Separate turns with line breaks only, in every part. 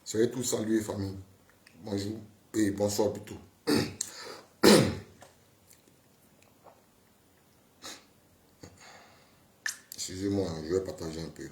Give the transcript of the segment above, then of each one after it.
Soyez tous salués, famille. Bonjour et bonsoir plutôt. Excusez-moi, je vais partager un peu là.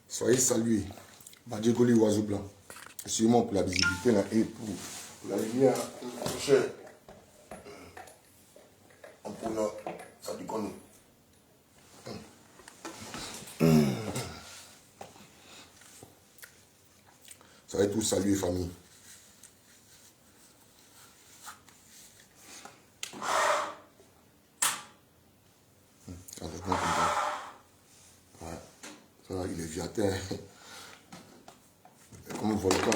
Soyez salués. Badjegoli Oiseau Blanc. Sûrement pour la visibilité là, et pour la lumière. Cher. Pour là, ça dit qu'on Soyez tous salués, famille. Ouais. Ça, il est viatin. Comme un volcan.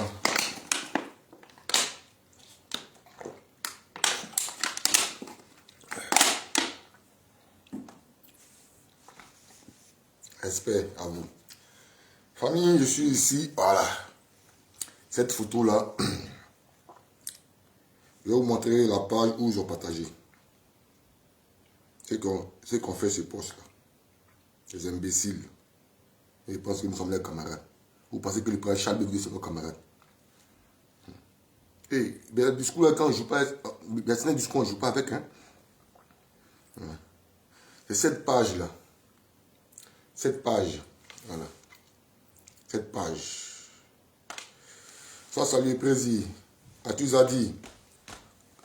Respect à vous. Famille, je suis ici. Voilà. Cette photo-là, je vais vous montrer la page où j'ai partagé. C'est qu'on fait ce poste-là. Les imbéciles. Ils pensent que nous sommes leurs camarades. Vous pensez que le prince Charles de Gaulle, c'est nos camarades. Et le discours, là, quand je ne joue pas, c'est un discours, on ne joue pas avec. Hein. C'est cette page-là. Cette page. Voilà. Cette page. Ça, salut, Prési. As-tu dit?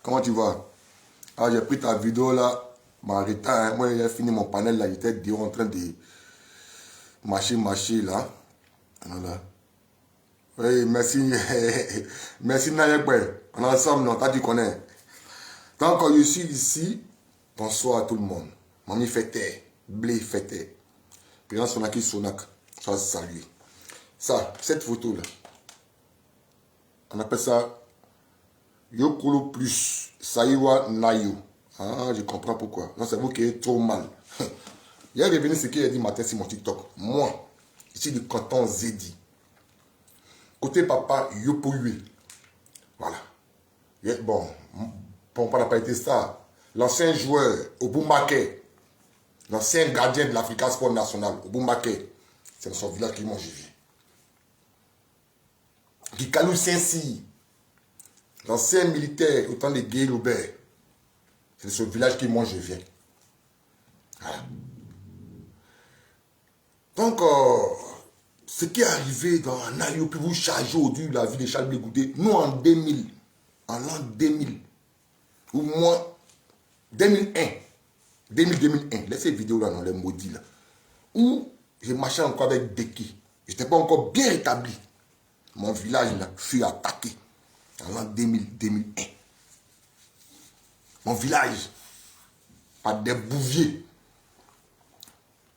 Comment tu vas? Ah, j'ai pris ta vidéo là. Marita, hein, moi, j'ai fini mon panel là. J'étais en train de marcher là. Voilà. Oui, merci. Merci, Nayekwe. On est ensemble, non? T'as dit qu'on est. Tant que je suis ici, bonsoir à tout le monde. Mamie fêtait, blé fêtait. Président Sonaki Sonak, ça salue. Ça, cette photo là, on appelle ça Yokolo plus Saïwa Nayo. Ah, je comprends pourquoi. Non, c'est vous qui êtes trop mal. Il est revenu ce qu'il a dit matin sur mon TikTok. Moi, ici du canton Zedi. Côté papa, Yopoyue. Voilà. Bon, on n'a pas été ça. L'ancien joueur, Obumbake, l'ancien gardien de l'Africa Sport National, Obumbake, c'est dans son village qui moi je viens. Gikalou Sensi, l'ancien militaire au temps de Guy Loubert, c'est de ce village qui moi je viens. Voilà. Donc, ce qui est arrivé dans Nayo, puis vous chargez aujourd'hui la vie de Charles Blé Goudé, nous en 2000, en l'an 2000, ou moins 2001, 2001, laissez ces vidéos là dans les maudits là, où je marchais encore avec Deki, je n'étais pas encore bien établi. Mon village là fut attaqué en l'an 2001. Mon village, par des bouviers.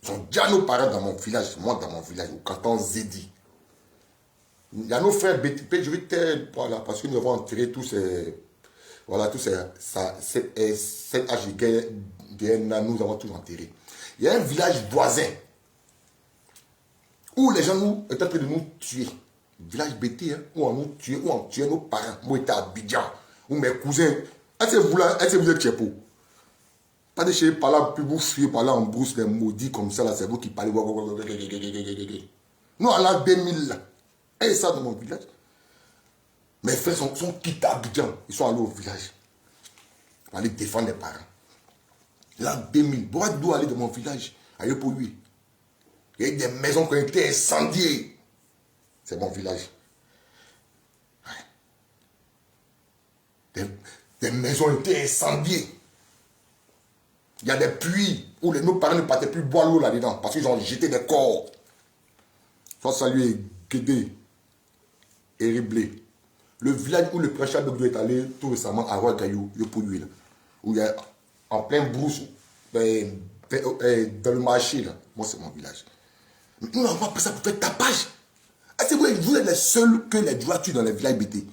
Ils ont déjà nos parents dans mon village, moi dans mon village, au canton Zedi. Il y a nos frères BTP, je vais te voilà, parce que nous avons enterré tous ces. Voilà, tous ces. Cet âge de guerre, nous avons tous enterré. Il y a un village voisin où les gens nous étaient en train de nous tuer. Village BT, hein, où on nous tuait, où on tuait nos parents. Moi, j'étais à Abidjan, où mes cousins. Est-ce que vous êtes Tchepo? Pas de chez par là, puis vous fuyez par là en brousse, les maudits comme ça, là, c'est vous qui parlez. Nous, à l'an 2000, là, et ça dans mon village. Mes frères sont quittés à Abidjan. Ils sont allés au village. Pour aller défendre les parents. L'an 2000, pourquoi d'où aller dans mon village? Aïe pour lui. Il y a eu des maisons qui ont été incendiées. C'est mon village. Ouais. Des maisons ont été incendiées. Il y a des puits où nos parents ne partaient plus boire l'eau là-dedans parce qu'ils ont jeté des corps. Soit saluer Guédé et Riblé. Le village où le prince Charles de Gaulle est allé tout récemment à Roi-Gaillou, où il y a en plein brousse, dans le marché, là. Moi, c'est mon village. Nous n'avons pas pris ça pour faire tapage. C'est vrai, vous êtes les seuls que les doigts tuent dans les villages BT.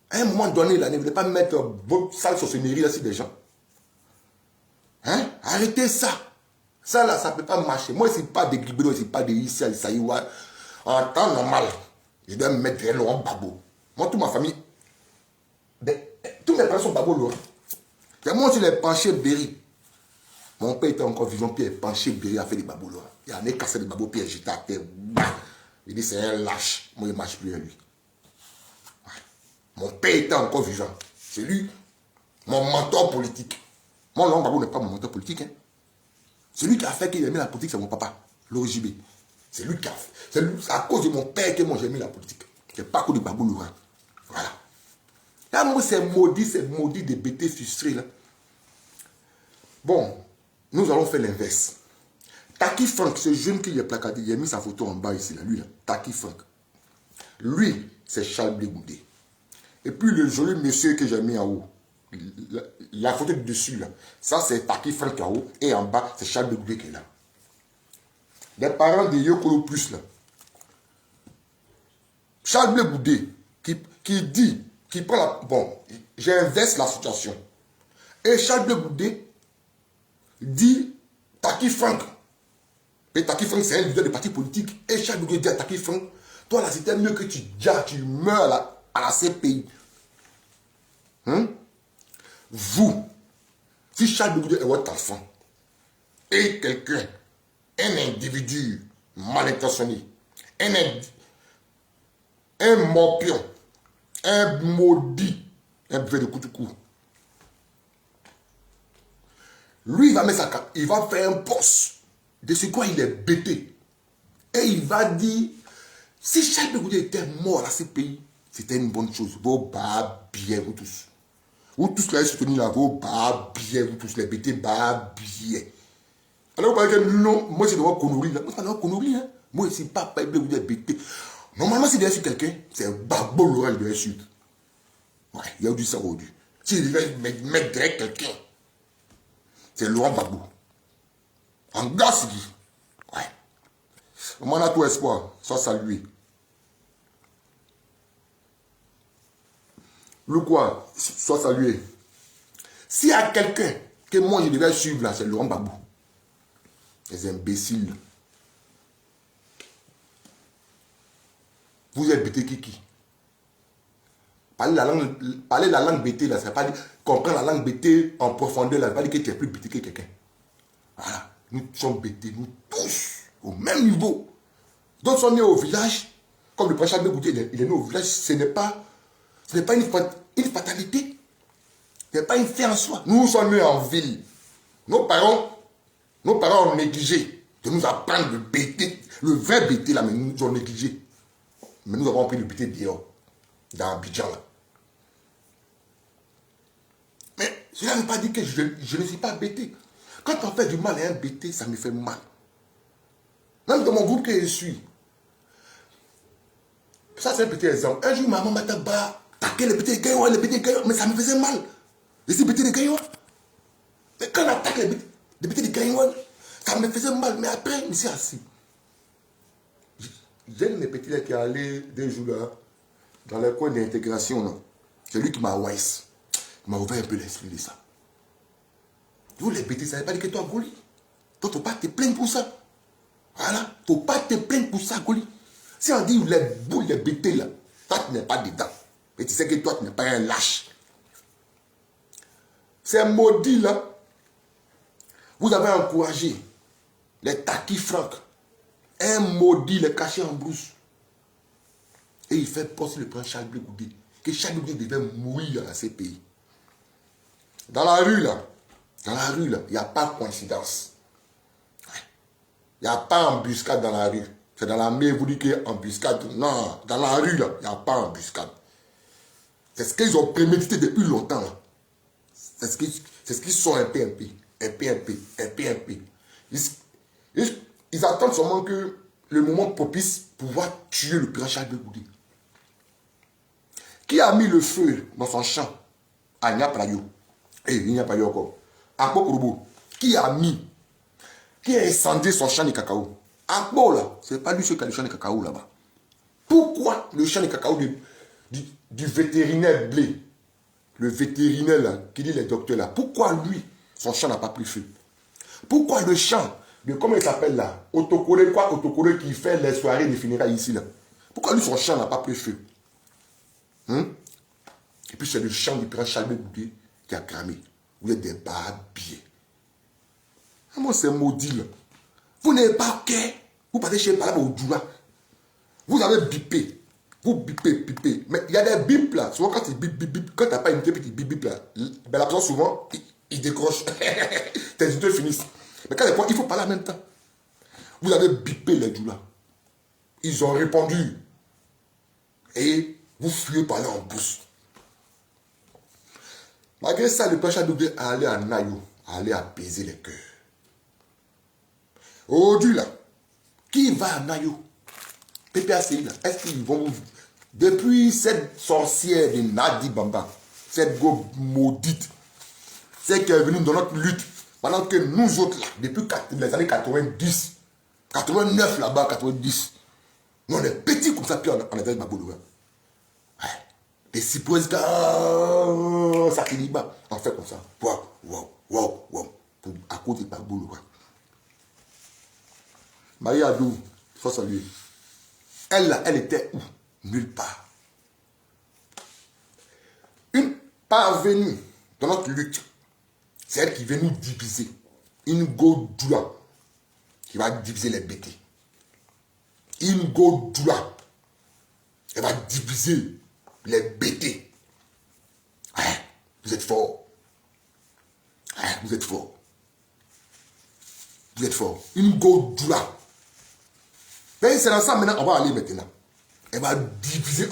À un moment donné, là, ne voulez pas mettre votre sale sorcellerie là sur des gens. Hein? Arrêtez ça. Ça là, ça ne peut pas marcher. Moi, ce n'est pas des Gribélo, ce n'est pas des Issa, Saïwa. En temps normal, je dois me mettre derrière Laurent Gbagbo. Moi, toute ma famille, tous mes parents sont Gbagbo Laurent. Moi, je l'ai penché Berry. Mon père était encore vivant, puis il est penché Berry à faire des Gbagbo Laurent. Il en est cassé des Gbagbo, puis il est jeté à terre. Il dit, c'est un lâche. Moi, il ne marche plus à lui. Ouais. Mon père était encore vivant. C'est lui, mon mentor politique. Mon Laurent Gbagbo n'est pas mon mentor politique. Hein. C'est lui qui a fait qu'il ait mis la politique, c'est mon papa, l'OJB. C'est lui qui a fait. C'est à cause de mon père que moi j'ai mis la politique. C'est pas à cause de Gbagbo Laurent. Voilà. Là, moi, c'est maudit des bêtés frustrés. Là. Bon, nous allons faire l'inverse. Taki Frank, ce jeune qui est placardé, il a mis sa photo en bas ici, là, lui, là. Taki Frank. Lui, c'est Charles Blé Goudé. Et puis le joli monsieur que j'ai mis en haut, la photo du dessus, là, ça c'est Taki Frank en haut, et en bas, c'est Charles Blé Goudé qui est là. Les parents de Yokolo Plus, là. Charles Blé Goudé, qui dit, qui prend la... Bon, j'inverse la situation. Et Charles Blé Goudé dit Taki Frank. Et Taki Frank, c'est un leader de parti politique. Et Charles Blé Goudé dit à Taki Frank, toi là, c'était mieux que tu meurs là, à la CPI. Hein? Vous, si Charles Blé Goudé est votre enfant, et quelqu'un, un individu mal intentionné, un morpion, un maudit, un buveur de couteau, lui, il va mettre sa carte, il va faire un poste de ce quoi il est bêté. Et il va dire, si Charles Blé Goudé était mort à ce pays, c'était une bonne chose. Vos bas bien, vous tous. Vous tous qui avez soutenu là, vos bas bien, vous tous les bêtés, bas bien. Alors vous parlez que non, moi c'est de voir connerie là. Moi c'est pas de voir connerie, hein. Moi c'est pas Blé Goudé bêté. Normalement, si il est sur quelqu'un, c'est Gbagbo Laurent de la suite. Ouais, il y a du ça aujourd'hui. S'il devait mettre derrière quelqu'un, c'est Laurent Gbagbo. En gars, c'est dit. Ouais. Moi, on a tout espoir. Soit salué. Le quoi? Soit salué. S'il y a quelqu'un que moi je devais suivre là, c'est Laurent Gbagbo. Les imbéciles. Vous êtes bêté qui? Parler la langue bêtée là, ça ne veut pas dire comprendre la langue bêtée en profondeur là, ça ne veut pas dire que tu es plus bêté que quelqu'un. Voilà, nous sommes bêtés, nous tous, au même niveau. D'autres sont nés au village, comme le prince Blé Goudé, il est né au village, ce n'est pas une fatalité, ce n'est pas une fin en soi. Nous sommes nés en ville. Nos parents ont négligé de nous apprendre le bêté, le vrai bêté là, mais nous ont négligé. Mais nous avons pris le bêté dehors, dans Abidjan là. Mais cela ne veut pas dire que je ne suis pas bêté. Quand on fait du mal à un bêté, ça me fait mal. Même dans mon groupe que je suis. Ça, c'est un petit exemple. Un jour, maman m'a attaqué les petits gaillots, mais ça me faisait mal. Je suis bêté de gaillots. Mais quand on attaque les petits gaillots, ça me faisait mal. Mais après, je me suis assis. J'ai un petit là qui est allé des jours là, dans le coin d'intégration. C'est lui qui m'a wise. Il m'a ouvert un peu l'esprit de ça. Vous les bêtises, ça ne veut pas dire que toi, Goli. Toi, tu ne faut pas te plaindre pour ça. Voilà. Il ne faut pas te plaindre pour ça, Goli. Si on dit les boules, les bêtises là, toi, tu n'es pas dedans. Mais tu sais que toi, tu n'es pas un lâche. Ces maudits là, vous avez encouragé les Taki Frank. Un maudit les caché en brousse. Et il fait poster le prince Charles Blé Goudé. Que Charles Blé Goudé devait mourir à ces pays. Dans la rue là, il n'y a pas de coïncidence. Il n'y a pas embuscade dans la rue. C'est dans la mer, vous dites qu'il y a embuscade. Non, dans la rue, là, il n'y a pas embuscade. C'est ce qu'ils ont prémédité depuis longtemps. Là. C'est ce qu'ils sont un PNP. Ils attendent seulement que le moment propice pour pouvoir tuer le grand Charles Blé Goudé. Qui a mis le feu dans son champ à Nyaprayo? Et il n'y a pas eu encore. À Pokorobo, qui a incendié son champ de cacao? Akbo là, c'est pas lui qui a le champ de cacao là-bas. Pourquoi le champ de cacao du vétérinaire Blé, le vétérinaire là, qui dit les docteurs là, pourquoi lui, son champ n'a pas pris feu? Pourquoi le champ de, comment il s'appelle là, Otokore qui fait les soirées de funérailles ici là, pourquoi lui son champ n'a pas pris feu? Et puis c'est le champ du grand Chalbé Boudé qui a cramé. Vous êtes des barbiers. Moi c'est maudit là. Vous n'avez pas qu'à. Vous partez chez Palab au Djoula. Vous avez bipé. Vous bipez. Mais il y a des bips là. Souvent quand tu bip, quand tu n'as pas une petite bip là, ben la personne souvent, il décroche. Tes idées finissent. Mais quand il faut parler en même temps. Vous avez bipé les Djoula. Ils ont répondu. Et vous fuyez parler en bouche. Malgré ça, le Pacha Doublé a allé à Nayo, a allé apaiser les cœurs. Aujourd'hui là, qui va à Nayo? PPACI là, est-ce qu'ils vont... Depuis cette sorcière de Nadi Bamba, cette go maudite, c'est qui est venue dans notre lutte, pendant que nous autres là, depuis les années 90, 89 là-bas, 90, nous on est petits comme ça, puis on est dans Baboulouga. Les cipouès, ça qui dit bas, on fait comme ça. Waouh. À cause de Baboulouga. Marie Adou, il faut saluer. Elle là, elle était où? Nulle part. Une parvenue dans notre lutte, c'est elle qui vient nous diviser. Une Godoula qui va diviser les bêtés. Une Godoula, elle va diviser les bêtés. Vous êtes forts. Vous être forts. Vous êtes forts. Une Godoula. Mais c'est dans ça maintenant, on va aller maintenant. Elle va diviser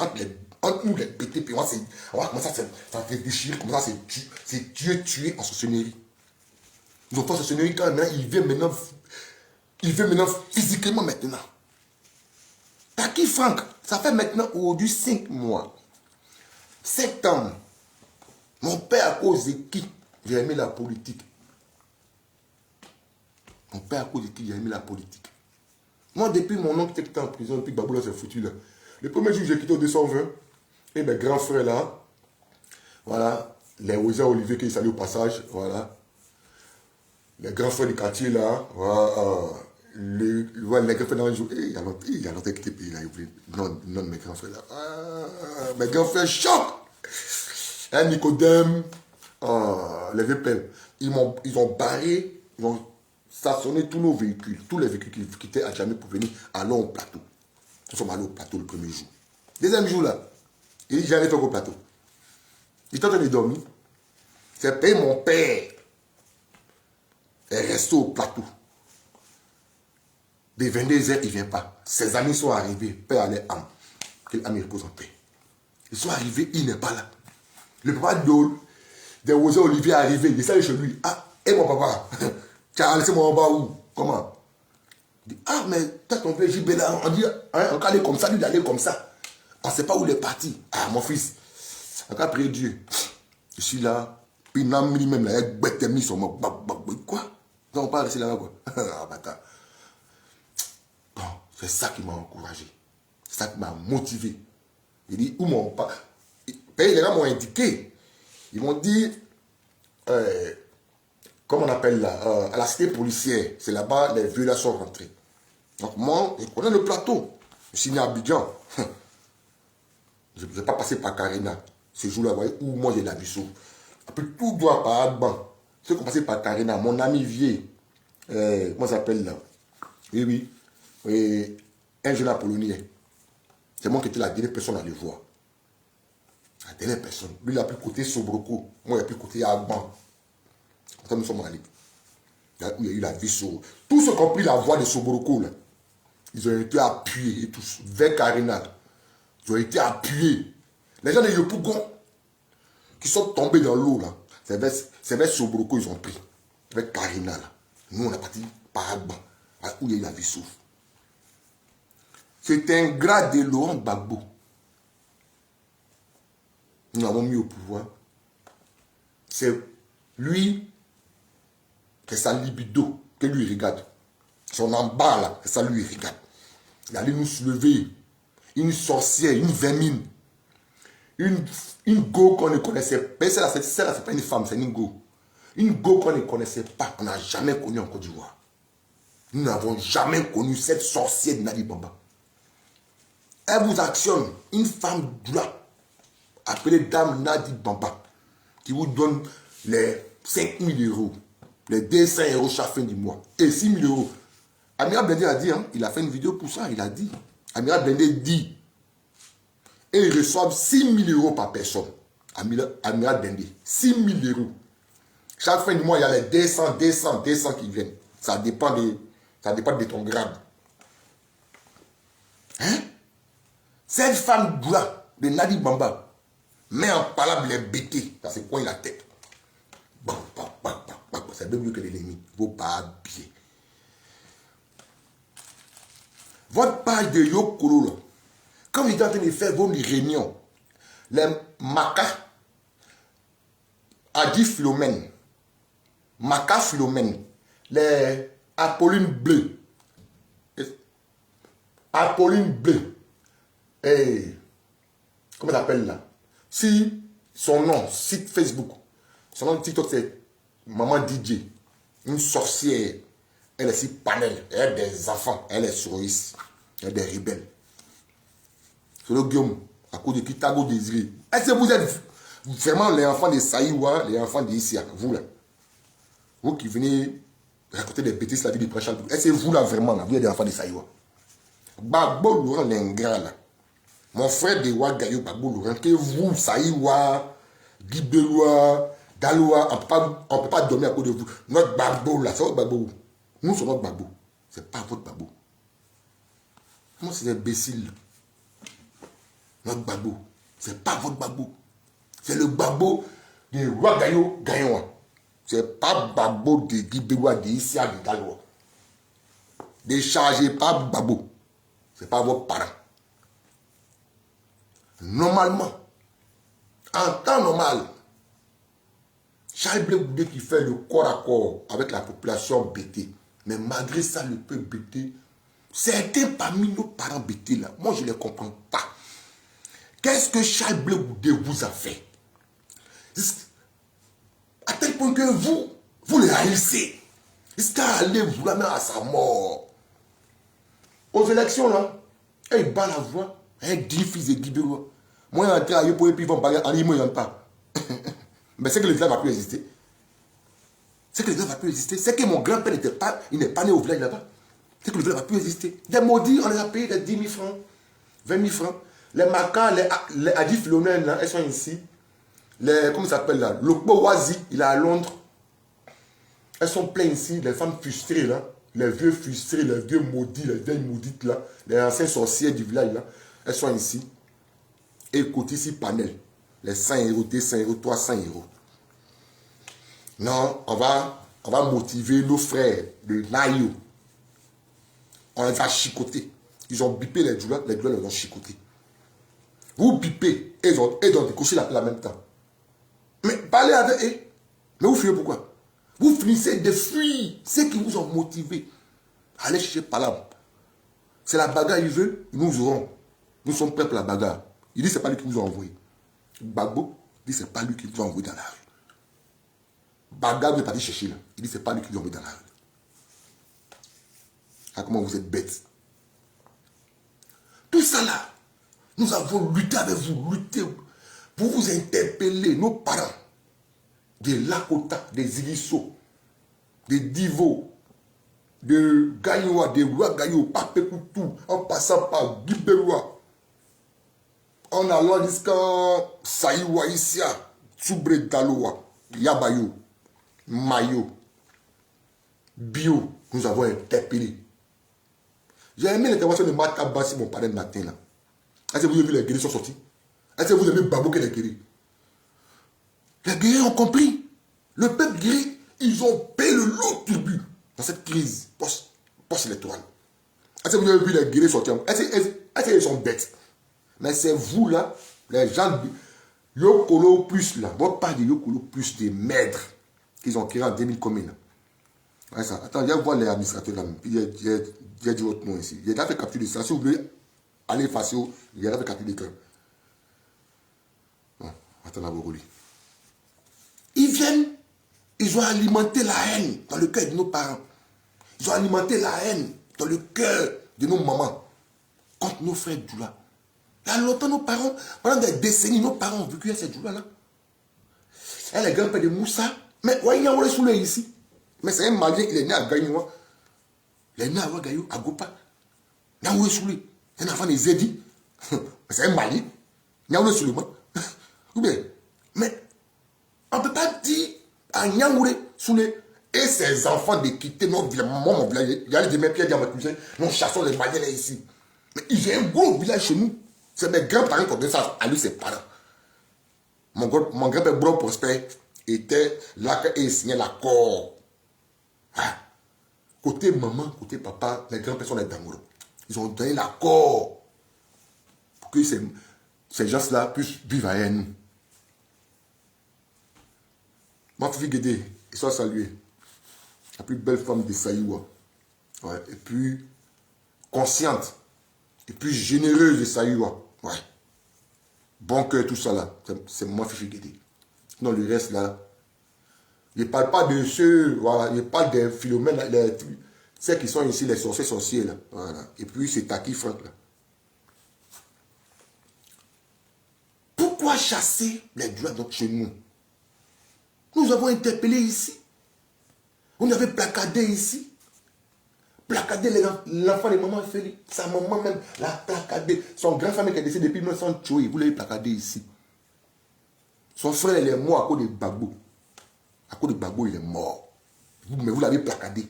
entre nous les bêtés, puis on va commencer à se déchirer, comme ça, c'est tuer en sorcellerie. Ils ont fait sorcellerie quand maintenant, il vient maintenant physiquement maintenant. Taki Frank, ça fait maintenant aujourd'hui 5 mois. 7 ans. Mon père, à cause de qui j'ai aimé la politique. Mon père, à cause de qui j'ai aimé la politique. Moi, depuis mon oncle qui était en prison, depuis que Baboula s'est foutu là. Le premier jour, j'ai quitté au 220. Et mes grands frères là, voilà, les Rosa Olivier qui saluent au passage, voilà. Les grands frères du quartier là, voilà, les grands frères dans le jour, il y a longtemps qui était payé là, non, mes grands frères là. Mes grands frères choc. Nicodème, les VPL, ils ont barré, ils ont stationné tous nos véhicules, tous les véhicules qui étaient à jamais pour venir, allons au plateau. Nous sommes allés au plateau le premier jour. Deuxième jour là, j'allais faire au plateau. Il était en train de dormir. C'est payé mon père. Et resté au plateau. Des 22h, il ne vient pas. Ses amis sont arrivés. Père allait âme. Quel ami repose en paix. Ils sont arrivés, il n'est pas là. Le papa d'Ol, des Rosa Olivier est arrivé. Il est allé chez lui. Ah, et mon papa, tu as laissé moi en bas où? Comment? Il dit, ah, mais toi, ton père JB là, on dit, hein, on allait comme ça, lui, il allait comme ça. On ne sait pas où il est parti. Ah, mon fils, on a prié Dieu. Je suis là, puis il a mis même là, il a mis sur moi. Quoi? Non, on ne peut pas rester là-bas, quoi. Ah, bâtard. Bon, c'est ça qui m'a encouragé. C'est ça qui m'a motivé. Il dit, où mon papa? Les gens m'ont indiqué. Ils m'ont dit, comment on appelle là, à la cité policière, c'est là-bas, les violeurs sont rentrés. Donc moi, je connais le plateau. Je suis né à Abidjan. Je ne vais pas passer par Karina. Ce jour-là, vous voyez, où moi j'ai la vie sauve. Après, tout doit par Agban. Ceux qui ont passé par Karina, mon ami vieux, comment ça s'appelle là? Oui. Un jeune Apollonien. C'est moi qui étais la dernière personne à le voir. La dernière personne. Lui, il a pris côté Sobroko. Moi, il a pris côté Agban. Comme ça, nous sommes allés. Là où il y a eu la vie sauve. Tous ceux qui ont pris la voie de Sobroko, là, ils ont été appuyés et tous, vers Karina. Ils ont été appuyés. Les gens de Yopougon qui sont tombés dans l'eau, là, c'est vers Sobroko ils ont pris. Avec Karina, là. Nous, on a parti par Agban, où il y a eu la vie sauve. C'est un grade de Laurent Gbagbo. Nous l'avons mis au pouvoir. C'est lui, c'est sa libido que lui regarde. Son en bas là, ça lui regarde. Il allait nous soulever. Une sorcière, une vermine. Une go qu'on ne connaissait pas. Celle-là, c'est pas une femme, c'est une go. Une go qu'on ne connaissait pas, on n'a jamais connu en Côte d'Ivoire. Nous n'avons jamais connu cette sorcière de Nadi Bamba. Elle vous actionne une femme droite, appelée Dame Nadi Bamba, qui vous donne les 5 000 euros, les 200 euros chaque fin du mois, et 6 000 euros. Amira Blendé a dit, hein, il a fait une vidéo pour ça, il a dit. Amira Blendé dit, et ils reçoivent 6 000 euros par personne. Amira Blendé, 6 000 euros. Chaque fin du mois, il y a les 200 qui viennent. Ça dépend de ton grade. Hein? Cette femme là de Nadi Bamba met en palabre les bêtés. Ça c'est quoi la tête? C'est bien mieux que l'ennemi. Vos pas bien. Votre page de Yokolo, là, quand vous êtes en train de faire vos réunions, les Maca a dit Philomène. Maca Philomène, les Apolline Bleu, et comment ça s'appelle là? Si son nom, site Facebook, son nom de TikTok c'est Maman DJ, une sorcière, elle est si panel, elle a des enfants, elle est souris, elle est des rebelles. C'est le Guillaume, à cause de Kitago Désiré. Est-ce que vous êtes vraiment les enfants de Saïwa, les enfants d'Issia, vous là? Vous qui venez raconter des bêtises la vie du prêcheur. Est-ce que vous là vraiment là, vous êtes des enfants de Saïwa? Bagbo Laurent l'ingrat là. Mon frère de Ouagayo, Bagbo Laurent, que vous, Saïwa, Guibelois, Dalois, on ne peut pas dormir à cause de vous. Notre Bagbo là, c'est votre Bagbo. Nous sommes notre Bagbo. Ce n'est pas votre Bagbo. Moi, c'est imbécile. Notre Bagbo. Ce n'est pas votre Bagbo. C'est le Bagbo de Ouagayo Gayoua. Ce n'est pas Bagbo de Guibelois, de Issia, de Dalois. Déchargez pas Bagbo. Ce n'est pas vos parents. Normalement, en temps normal, Charles Blé Goudé qui fait le corps à corps avec la population BT, mais malgré ça, le peuple BT, certains parmi nos parents BT là, moi je ne les comprends pas. Qu'est-ce que Charles Blé Goudé vous a fait? À tel point que vous le haïssez. Jusqu'à aller vous la mettre à sa mort. Aux élections là, il bat la voix, un dit fils de Guibelois. Moi, je suis entré à Yopo et puis ils vont parler en Imo, il n'y en a pas. Mais c'est que le village ne va plus exister. C'est que le village ne va plus exister. C'est que mon grand-père n'est pas né au village là-bas. C'est que le village ne va plus exister. Des maudits, on les a payé des 10 000 francs, 20 000 francs. Les Macas, les Adi Philomène, elles sont ici. Comment ça s'appelle là? Le Wazi, il est à Londres. Elles sont pleines ici, les femmes frustrées là. Les vieux frustrés, les vieux maudits, les vieilles maudites là. Les anciens sorciers du village là. Elles sont ici. Et côté ici, panel. Les 100 euros, 200 euros, 300 euros. Non, on va motiver nos frères de Nayo. On les a chicotés. Ils ont bipé les douleurs les ont chicotés. Vous bipez et ils ont décoché la même temps. Mais parlez avec eux. Mais vous fuyez pourquoi? Vous finissez de fuir ceux qui vous ont motivé. Allez chercher Palam. C'est la bagarre, il veut, nous aurons. Nous sommes prêts pour la bagarre. Il dit c'est pas lui qui vous a envoyé. Bagbo dit c'est pas lui qui vous a envoyé dans la rue. Bagarre, vous n'êtes pas dit chercher là. Il dit c'est pas lui qui vous a envoyé dans la rue. Ah, comment vous êtes bêtes. Tout ça là, nous avons lutté avec vous, lutté pour vous interpeller, nos parents, de Lakota, des Ilisso, des Divo, de Gayoua, de Ouagayo, Papekoutou, en passant par Guibelois, en allant jusqu'à Saïwa, Issia, Tsubre Daloa, Yabayo, Mayo, Bio, nous avons interpellé. J'ai aimé l'intervention de Matabassi, mon parrain de matin là. Est-ce que vous avez vu les guéris sont sortis? Est-ce que vous avez vu Babou qui les guéris? Les guéris ont compris. Le peuple guéri, ils ont payé le lot tribut dans cette crise post-électorale. Est-ce que vous avez vu les guéris sortir? Est-ce qu'ils sont bêtes? Mais c'est vous là, les gens de Yokolo plus là, votre part de Yokolo plus des maîtres qu'ils ont créé en 2000 communes. Ouais, ça. Attends, je vais voir les administrateurs là. Puis j'ai dit votre nom ici. J'ai déjà fait capture de ça. Si vous voulez aller effacer, j'ai déjà fait capture d'écran. Bon, attends, la brocoli. Ils viennent, ils ont alimenté la haine dans le cœur de nos parents. Ils ont alimenté la haine dans le cœur de nos mamans contre nos frères Djoula. Il y a longtemps, nos parents, pendant des décennies, nos parents ont vécu à cette Djoula-là. Elle est grand-père de Moussa. Mais ouais, il y a un sous ici. Mais c'est un Malien, il est né à Gagnoua. Il est né à Ouagaïou, à Gopa. Il y a un sous lui. C'est un enfant de Zedi. Mais c'est un Malien. Il y a un sous lui. Ou bien, mais on ne peut pas dire à Nyangouré, Soulé, et ses enfants de quitter notre village. Mon village, il y a des mêmes pierres dans ma cuisine. Nous chassons les Maliens là ici. Mais il y a un gros village chez nous. C'est mes grands-parents qui ont donné ça à lui, ses parents. Mon grand-père Bro Prosper était là et il signait l'accord. Ah. Côté maman, côté papa, les grands-pères sont les Dangouro. Ils ont donné l'accord pour que ces gens-là puissent vivre avec nous. Ma fille Guédé, ils sont salués. La plus belle femme de Saïwa. Ouais. Et puis, consciente. Et puis, généreuse de Saïwa. Ouais. Bon cœur, tout ça là. C'est ma fille Guédé. Non, le reste là. Je ne parle pas de ceux, voilà. Je parle des Philomènes, ceux qui sont ici, les sorciers là. Voilà. Et puis, c'est Taki Franck là. Pourquoi chasser les droits donc chez nous? Nous avons interpellé ici. On avait placardé ici. Placardé l'enfant de maman Félix. Sa maman même l'a placardé. Son grand-famille qui est décédé depuis 1900, vous l'avez placardé ici. Son frère, il est mort à cause de Bagbo. À cause de Bagbo, il est mort. Mais vous l'avez placardé.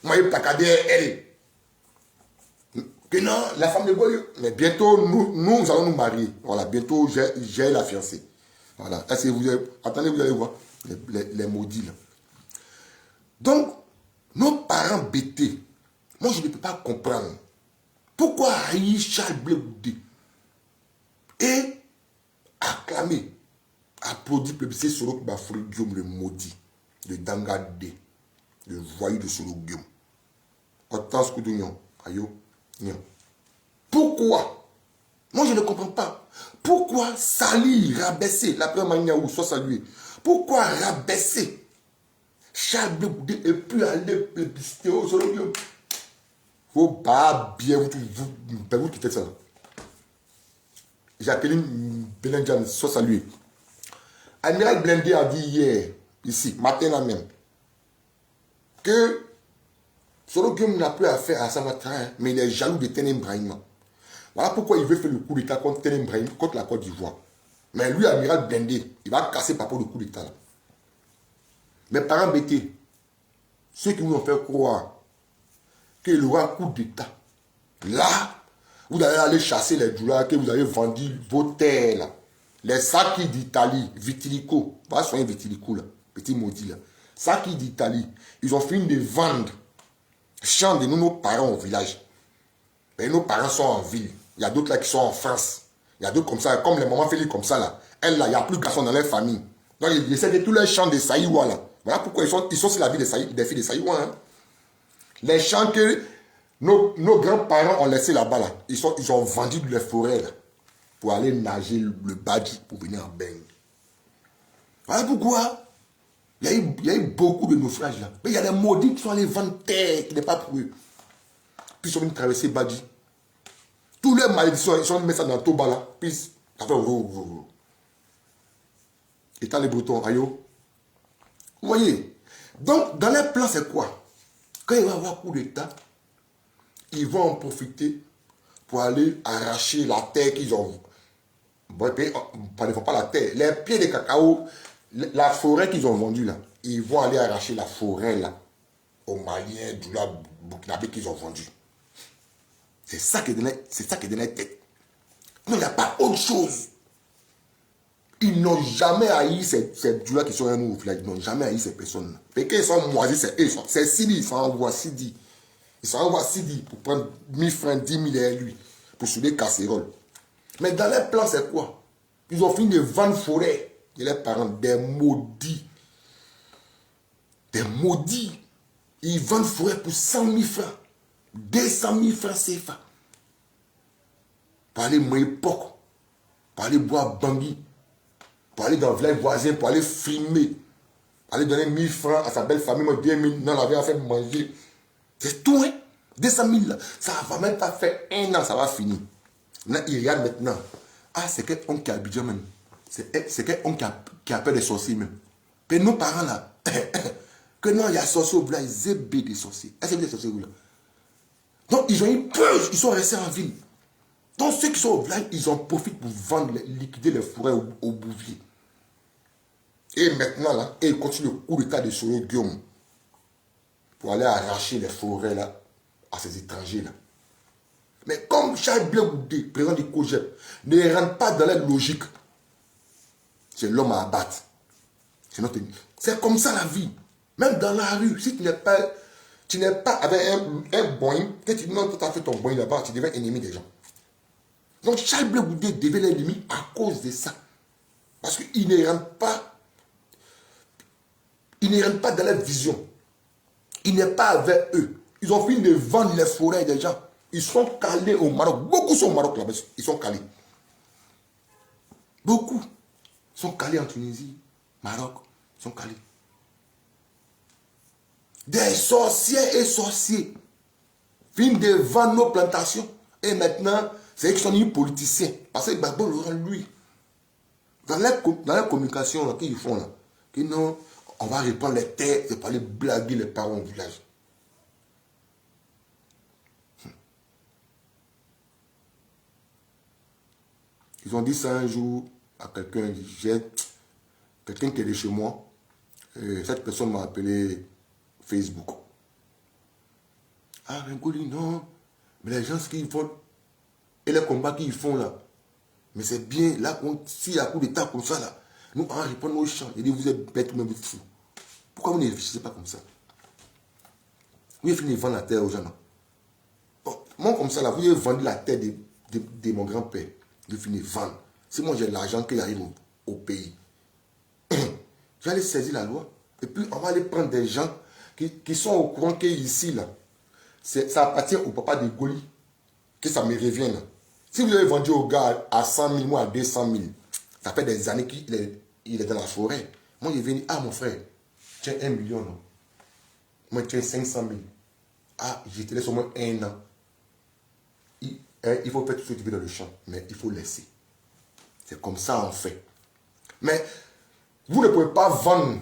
Vous m'avez placardé elle. Que non, la femme de Boyo. Mais bientôt, nous allons nous marier. Voilà, bientôt, j'ai la fiancée. Voilà. Est-ce que vous avez... Attendez, vous allez voir. Les maudits là. Donc, nos parents bêtés, moi je ne peux pas comprendre pourquoi haïr Charles Blé Goudé et acclamer, applaudir, plébisciter Soro Bafri Guillaume le maudit, le Dangadé, le voyou de Soro Guillaume. Autant ce que de Nyon, ayo, Nyon. Pourquoi? Moi je ne comprends pas. Pourquoi salir, rabaisser, la première manière où soit salué? Pourquoi rabaisser Charles Blé Goudé et puis aller plébisciter au Soro Guillaume? Faut pas bien vous qui faites ça. Jacqueline Benenjan, soit salué. Amiral Blindé a dit hier, ici, matin même, que Soro Guillaume n'a plus affaire à Saint-Martin, mais il est jaloux de Tenem Brahima. Voilà pourquoi il veut faire le coup d'État contre Tenem Brahima, contre la Côte d'Ivoire. Mais lui, Amiral Blindé, il va casser par rapport au coup d'État. Mes parents bêtés, ceux qui nous ont fait croire qu'il y aura un coup d'État. Là, vous allez aller chasser les douleurs que vous avez vendu vos terres. Là. Les sacs d'Italie, Vitilico, pas soigner Vitilico, là, petit maudit là. Sacs d'Italie, ils ont fini de vendre. Champ de nos parents au village. Mais nos parents sont en ville. Il y a d'autres là qui sont en France. Il y a d'autres comme ça, comme les mamans Félix comme ça là. Elles là, il n'y a plus de garçons dans leur famille. Donc ils essaient de tous les champs de Saïwa là. Voilà pourquoi ils sont sur la vie des filles de Saïwa. Hein. Les champs que nos grands-parents ont laissés là-bas, là, ils ont vendu les forêts là, pour aller nager le badji, pour venir en baigne. Voilà pourquoi il y a eu beaucoup de naufrages là. Mais il y a des maudits qui sont allés vendre terre qui n'est pas pour eux. Puis ils sont venus traverser badji. Tous les malédictions, ils sont mis ça dans le toba là. Puis ça fait étant les Bretons, aïe. Vous voyez? Donc, dans les plans, c'est quoi? Quand il va y avoir coup d'État, ils vont en profiter pour aller arracher la terre qu'ils ont. Bon, pas la terre. Les pieds de cacao, la forêt qu'ils ont vendue là, ils vont aller arracher la forêt là, aux Maliens, du Burkinabé qu'ils ont vendu. C'est ça qui est dans la tête. Non, il n'y a pas autre chose. Ils n'ont jamais haï ces gens qui sont à nous au village. Ils n'ont jamais haï ces personnes. Parce qu'ils sont moisis, c'est eux. C'est Sidi, ils s'envoient Sidi. Ils s'envoient Sidi pour prendre 1000 francs, 10 000 et lui, pour souder des casseroles. Mais dans les plans, c'est quoi? Ils ont fini de vendre forêt de leurs parents, des maudits. Des maudits. Ils vendent forêt pour 100 000 francs. 200 000 francs CFA. Pour aller mouiller poc. Pour aller boire bangui. Pour aller dans le village voisin. Pour aller filmer. Pour aller donner 1000 francs à sa belle famille. Moi, 2000. Non, la vie a fait manger. C'est tout, hein. 200 000 là. Ça va même pas faire un an. Ça va finir. Maintenant, il regarde maintenant. Ah, c'est quel oncle qui a Abidjan même. C'est quel oncle qui a peur des sorciers même. Mais nos parents là. Que non, il y a sorciers au village. Zébé des sorciers. Est-ce que des sorciers là? Donc, ils ont eu peur. Ils sont restés en ville. Donc, ceux qui sont au village, ils en profitent pour vendre, liquider les forêts au bouvier. Et maintenant, là, ils continuent le coup d'état de Soro Guillaume pour aller arracher les forêts là à ces étrangers là. Mais comme Charles Blé Goudé, président du COGEP, ne rentre pas dans la logique, c'est l'homme à abattre. C'est comme ça la vie. Même dans la rue, si tu n'es pas avec un boing, quand tu dis non, tu as fait ton boing là-bas, tu deviens ennemi des gens. Donc Charles Blé Goudé devient l'ennemi à cause de ça. Parce qu'il ne rentre pas, dans la vision. Il n'est pas avec eux. Ils ont fini de vendre les forêts des gens. Ils sont calés au Maroc. Beaucoup sont au Maroc là-bas. Ils sont calés. Beaucoup sont calés en Tunisie, Maroc. Ils sont calés. Des sorciers et sorciers viennent de vendre nos plantations. Et maintenant, c'est eux qui sont des politiciens. Parce que Gbagbo Laurent, lui, dans la communication qu'ils font là, que non, on va répandre les terres et pas aller blaguer les parents au village. Ils ont dit ça un jour à quelqu'un. J'ai quelqu'un qui est de chez moi. Cette personne m'a appelé Facebook. Ah, mais Ngoli, non. Mais les gens qui font et les combats qu'ils font là. Mais c'est bien, là, s'il y a un coup d'état comme ça là, nous, on répond aux champs. Il dit, vous êtes bêtes, mais vous êtes fous. Pourquoi vous ne réfléchissez pas comme ça? Vous avez fini de vendre la terre aux gens là. Bon, moi, comme ça là, vous avez vendu la terre de mon grand-père. De finir vendre. Si moi j'ai l'argent qui arrive au pays, j'allais saisir la loi. Et puis on va aller prendre des gens qui sont au courant qu'ici, là, ça appartient au papa de Goli, que ça me revient là. Si vous avez vendu au gars à 100 000, moi à 200 000, ça fait des années qu'il est dans la forêt. Moi il est venu, ah mon frère, tiens 1 million, non. Moi tiens 500 000. Ah, je te laisse au moins 1 an. Il faut faire tout ce que tu veux dans le champ, mais il faut laisser. C'est comme ça en fait. Mais vous ne pouvez pas vendre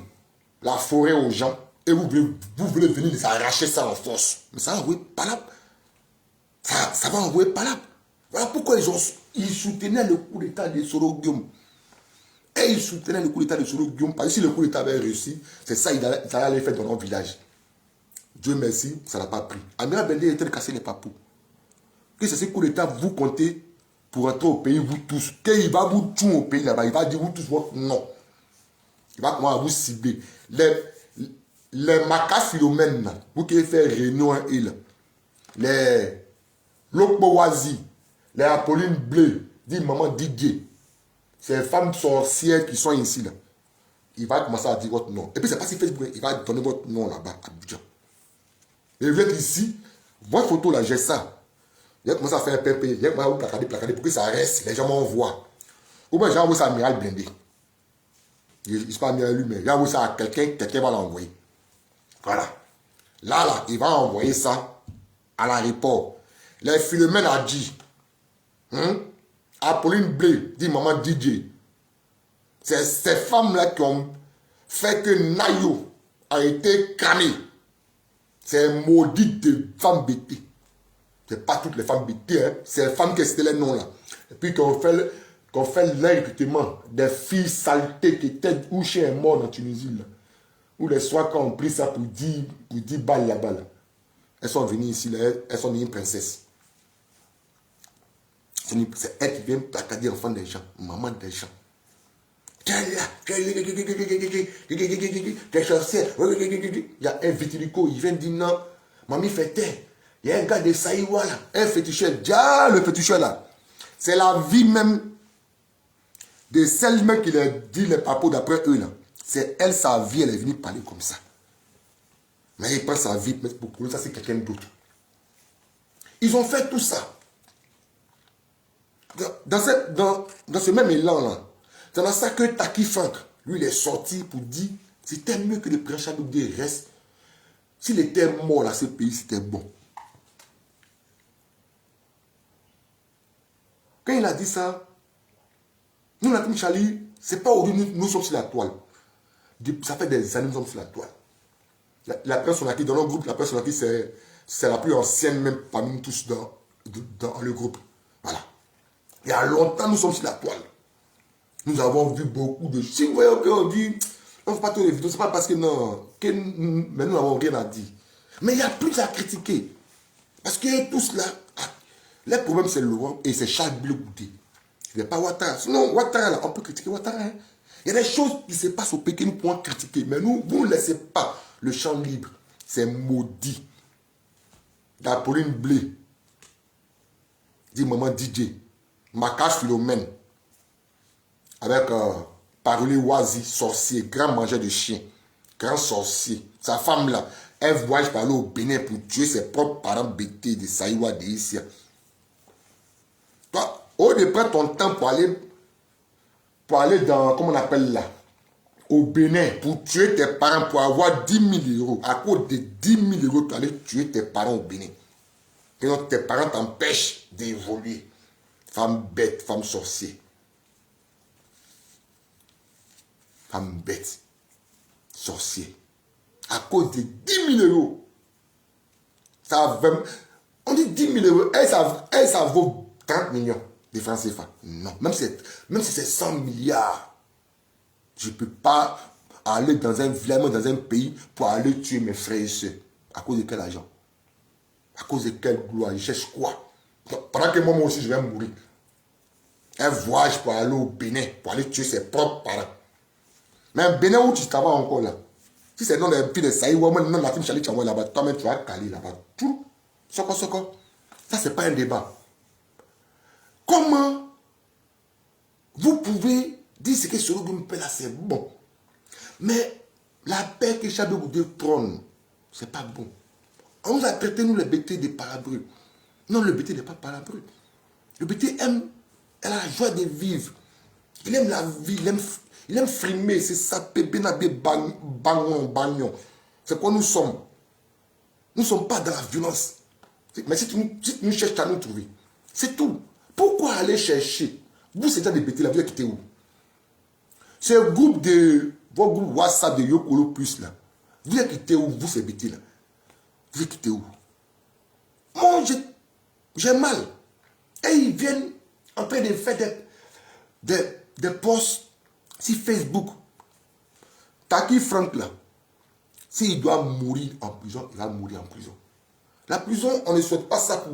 la forêt aux gens et vous voulez venir les arracher ça en force. Mais ça va envoyer palable. Ça va envoyer palable. Voilà pourquoi ils soutenaient le coup d'état de Soro Guillaume. Et ils soutenaient le coup d'état de Soro Guillaume parce que si le coup d'état avait réussi, c'est ça qu'il allait faire dans notre village. Dieu merci, ça n'a pas pris. Amira Bendé était de casser les papous. Que c'est ce coup d'état vous comptez pour entrer au pays, vous tous. Qu'il va vous tuer au pays là-bas, il va dire vous tous votre nom. Il va commencer à vous cibler. Les Macas Philomène, vous qui fait réunion et là. Les Lokbowazi, les Apolline Bleu, dit maman Didier. Ces femmes sorcières qui sont ici là. Il va commencer à dire votre nom. Et puis c'est pas si Facebook, il va donner votre nom là-bas à Abidjan. Et vous êtes ici, votre photo là, j'ai ça. Il a commencé à faire un pépé, il a commencé à placarder pour que ça reste, les gens m'envoient. Ou bien j'ai envoyé ça à Amiral Blindé. Il ne se pas Amiral lui, mais j'ai envoyé ça à quelqu'un va l'envoyer. Voilà. Là, il va envoyer ça à l'aéroport. Les Philomène a dit, Apolline Blé, dit maman DJ. C'est ces femmes-là qui ont fait que Nayo a été cramé. C'est maudit de femmes bêtées. C'est pas toutes les femmes bêtées, hein. C'est les femmes qui étaient les noms là. Et puis qu'on fait l'inrecrutement des filles saletés qui étaient où chez un mort en Tunisie là. Où les soirs quand on pris ça pour 10 balles là-bas là. Elles sont venues ici là, elles sont venues princesses. C'est elle qui vient placader enfants des gens, maman des gens. Des sorcières. Il y a un vitilico, il vient dire non, mamie fait taire. Il y a un gars de Saïwa là, un féticheur. Déjà, le féticheur là, c'est la vie même de celle même qui leur dit les papos d'après eux là. C'est elle, sa vie, elle est venue parler comme ça. Mais il prend sa vie, mais pour ça, c'est quelqu'un d'autre. Ils ont fait tout ça. Dans ce même élan-là, c'est dans ça que Taki Frank, lui, il est sorti pour dire c'était mieux que le président Chadoubé reste. S'il était mort là, ce pays, c'était bon. Quand il a dit ça, nous, la team Charlie, c'est pas aujourd'hui, nous sommes sur la toile. Ça fait des années que nous sommes sur la toile. La personne à qui, dans notre groupe, la personne à qui c'est la plus ancienne, même parmi nous tous dans le groupe. Voilà. Il y a longtemps, nous sommes sur la toile. Nous avons vu beaucoup de... Si vous voyez qu'on dit, on ne fait pas tous les vidéos, c'est pas parce que non, mais nous n'avons rien à dire. Mais il y a plus à critiquer. Parce que tous là, le problème c'est Laurent et c'est Charles Bleu Goudé. Ce n'est pas Ouattara. Sinon, Ouattara, là, on peut critiquer Ouattara. Hein. Il y a des choses qui se passent au pays que nous pouvons critiquer. Mais nous, vous ne laissez pas le champ libre. C'est maudit. Apolline Blé. Dit maman DJ. Macache Philomène. Avec Parolé Oazi, sorcier, grand mangeur de chiens. Grand sorcier. Sa femme là, elle voyage par là au Bénin pour tuer ses propres parents bêtés de Saïwa de Issia. Toi, au lieu de prendre ton temps pour aller dans, comment on appelle là, au Bénin, pour tuer tes parents, pour avoir 10 000 euros. À cause de 10 000 euros, tu allais tuer tes parents au Bénin. Et donc, tes parents t'empêchent d'évoluer. Femme bête, femme sorcier. Femme bête, sorcier. À cause de 10 000 euros. On dit 10 000 euros, ça vaut 30 millions de francs CFA. Non, même si c'est 100 milliards, je ne peux pas aller dans un village, dans un pays pour aller tuer mes frères et soeurs. À cause de quel argent? À cause de quelle gloire? Je cherche quoi? Pendant que moi aussi je vais mourir. Un voyage pour aller au Bénin, pour aller tuer ses propres parents. Mais un Bénin où tu travailles encore là. Si c'est non les filles de Saïwa, non la fille Charlie Tchamoy là-bas, toi-même tu vas caler là-bas. Tout. Soko. Ça, c'est pas un débat. Comment vous pouvez dire ce que ce Goumpe là, c'est bon. Mais la paix que Chabé Goudé prône, c'est pas bon. On nous a traité, nous, les bêtés des parabrus. Non, le bêté n'est pas parabrut. Le bêté aime, elle a la joie de vivre. Il aime la vie, il aime frimer, c'est ça, bénabé, bagnon. C'est quoi nous sommes. Nous ne sommes pas dans la violence. Mais si tu nous cherches à nous trouver, c'est tout. Pourquoi aller chercher? Vous, c'est déjà des bêtés, là, vous avez quitté où? C'est le groupe de, vos groupes WhatsApp de Yokolo Plus, là. Vous avez quitté où, vous, ces bêtés, là? Vous avez quitté où? Moi, j'ai mal. Et ils viennent en train de faire des posts sur Facebook. Taki Frank, là, s'il doit mourir en prison, il va mourir en prison. La prison, on ne souhaite pas ça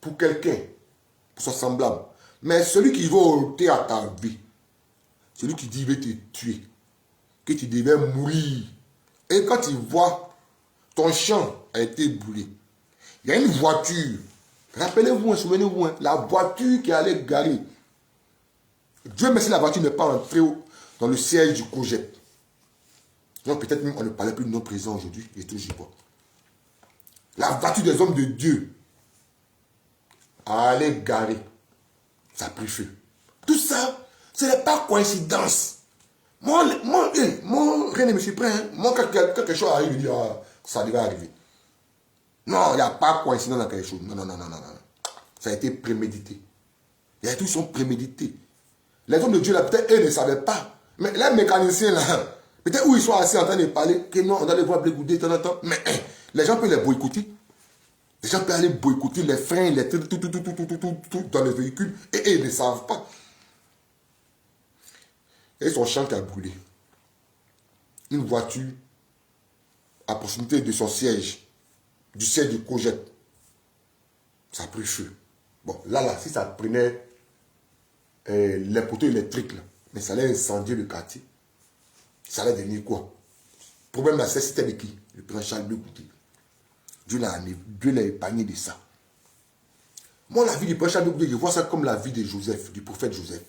pour quelqu'un, pour son semblable. Mais celui qui va ôter à ta vie, celui qui dit qu'il veut te tuer, que tu devais mourir. Et quand il voit ton champ a été brûlé, il y a une voiture. Rappelez-vous, souvenez-vous, la voiture qui allait garer. Dieu merci, la voiture n'est pas entrée dans le siège du COGEP. Donc peut-être même on ne parlait plus de nos présidents aujourd'hui, et toujours pas. La voiture des hommes de Dieu allait garer. Ça a pris feu. Tout ça, ce n'est pas coïncidence. Moi, rien ne me surprend. Hein. Moi, quand quelque chose arrive, je dis, ah, ça devait arriver. Non, il n'y a pas coïncidence dans quelque chose. Non. Ça a été prémédité. Il y a tout qui sont prémédités. Les hommes de Dieu, là, peut-être, eux ne savaient pas. Mais les mécaniciens, là, peut-être où ils sont assis en train de parler, que non, on doit les voir Blé-Goudé de temps en temps. Mais les gens peuvent les boycotter. Les gens peuvent aller boycotter les freins, les tout dans les véhicules. Et ils ne savent pas. Et son champ qui a brûlé. Une voiture à proximité de son siège, du siège du COGEP. Ça a pris feu. Bon, là, si ça prenait les poteaux électriques, là, mais ça allait incendier le quartier. Ça allait devenir quoi? Le problème là, c'était de qui? Le prince Charles Bleu Goudé. Dieu l'a épargné de ça. Moi, la vie du prince Charles Bleu Goudé, je vois ça comme la vie de Joseph, du prophète Joseph.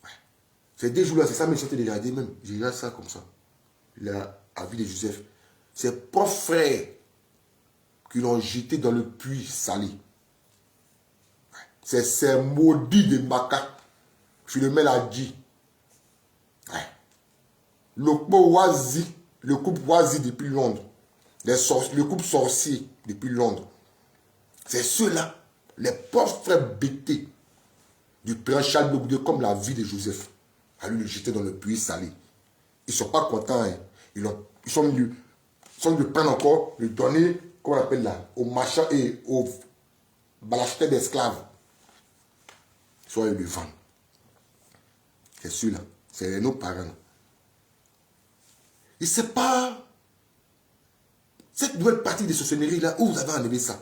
Ouais. Ces 2 jours-là, c'est ça, mais j'étais regardé même. J'ai regardé ça comme ça. La vie de Joseph. Ses propres frères qui l'ont jeté dans le puits salé. C'est ces maudits de Maca. Philomène a dit. Ouais. Le couple oisi depuis Londres. Le couple sorcier depuis Londres. C'est ceux-là, les pauvres frères bêtés du prince Charles Blegoudé, comme la vie de Joseph. À lui le jeter dans le puits salé. Ils ne sont pas contents. Hein. Ils sont venus prendre encore, le donner, comment on appelle là, aux marchands et aux balacheteurs d'esclaves. Soit ils le vendent. C'est celui-là. C'est nos parents. Et c'est pas cette nouvelle partie de sorcellerie là où vous avez enlevé ça.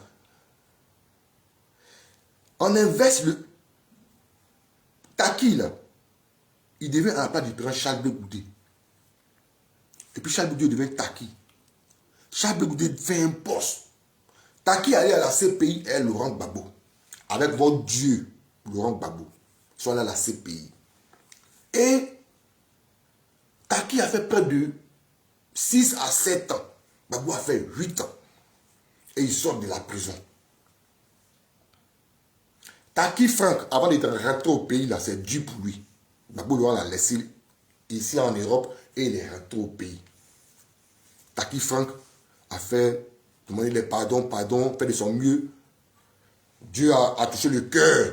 On inverse le Taki là. Il devient à la part du prince Charles Blegoudé. Et puis Charles Blegoudé devient Taki. Charles Blegoudé fait un poste. Taki allait à la CPI et Laurent Gbagbo. Avec votre Dieu, Laurent Gbagbo. Ils sont allés à la CPI. Et Taki a fait près de 6 à 7 ans. Gbagbo a fait 8 ans. Et il sort de la prison. Taki Frank, avant d'être rentré au pays, là, c'est dur pour lui. Gbagbo l'a laissé ici en Europe et il est rentré au pays. Taki Frank a fait, demander les pardons, fait de son mieux. Dieu a touché le cœur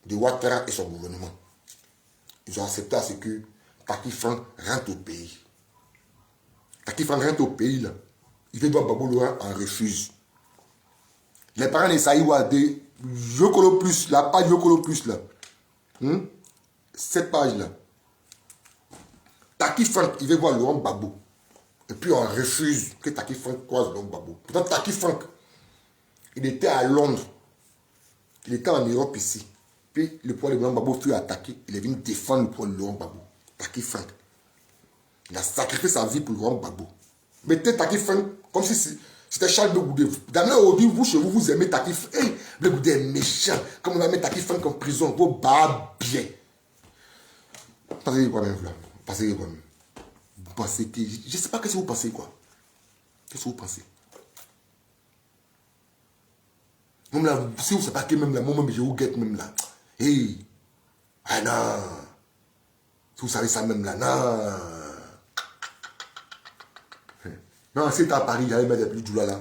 de Ouattara et son gouvernement. Ils ont accepté à ce que Taki Frank rentre au pays. Taki Frank rentre au pays, là. Il fait voir Gbagbo en refuse. Les parents de Saïd Ouadé, Yokolo Plus, la page Yokolo Plus, là. Cette page-là. Taki Frank, il veut voir Laurent Gbagbo. Et puis on refuse que Taki Frank croise Laurent Gbagbo. Pourtant, Taki Frank, il était à Londres. Il était en Europe ici. Puis le pouvoir de Laurent Gbagbo fut attaqué. Il est venu défendre le pouvoir de Laurent Gbagbo. Taki Frank. Il a sacrifié sa vie pour Laurent Gbagbo. Mettez Taki Frank comme si c'était Charles Blegoudé. D'abord, aujourd'hui, vous, chez vous, vous aimez Taki Frank. Hey, Blegoudé est méchant. Comme on va mettre Taki Frank en prison, vos bas bien. Pensez quoi même là? Pensez quoi même? Vous pensez que... Je ne sais pas qu'est-ce que vous pensez quoi. Qu'est-ce que vous pensez? Même là, si vous ne savez pas que même là, moi-même, je vous guette même là. Hey! Ah non! Si vous savez ça même là, non! Non, c'est à Paris, j'allais mettre des plus là.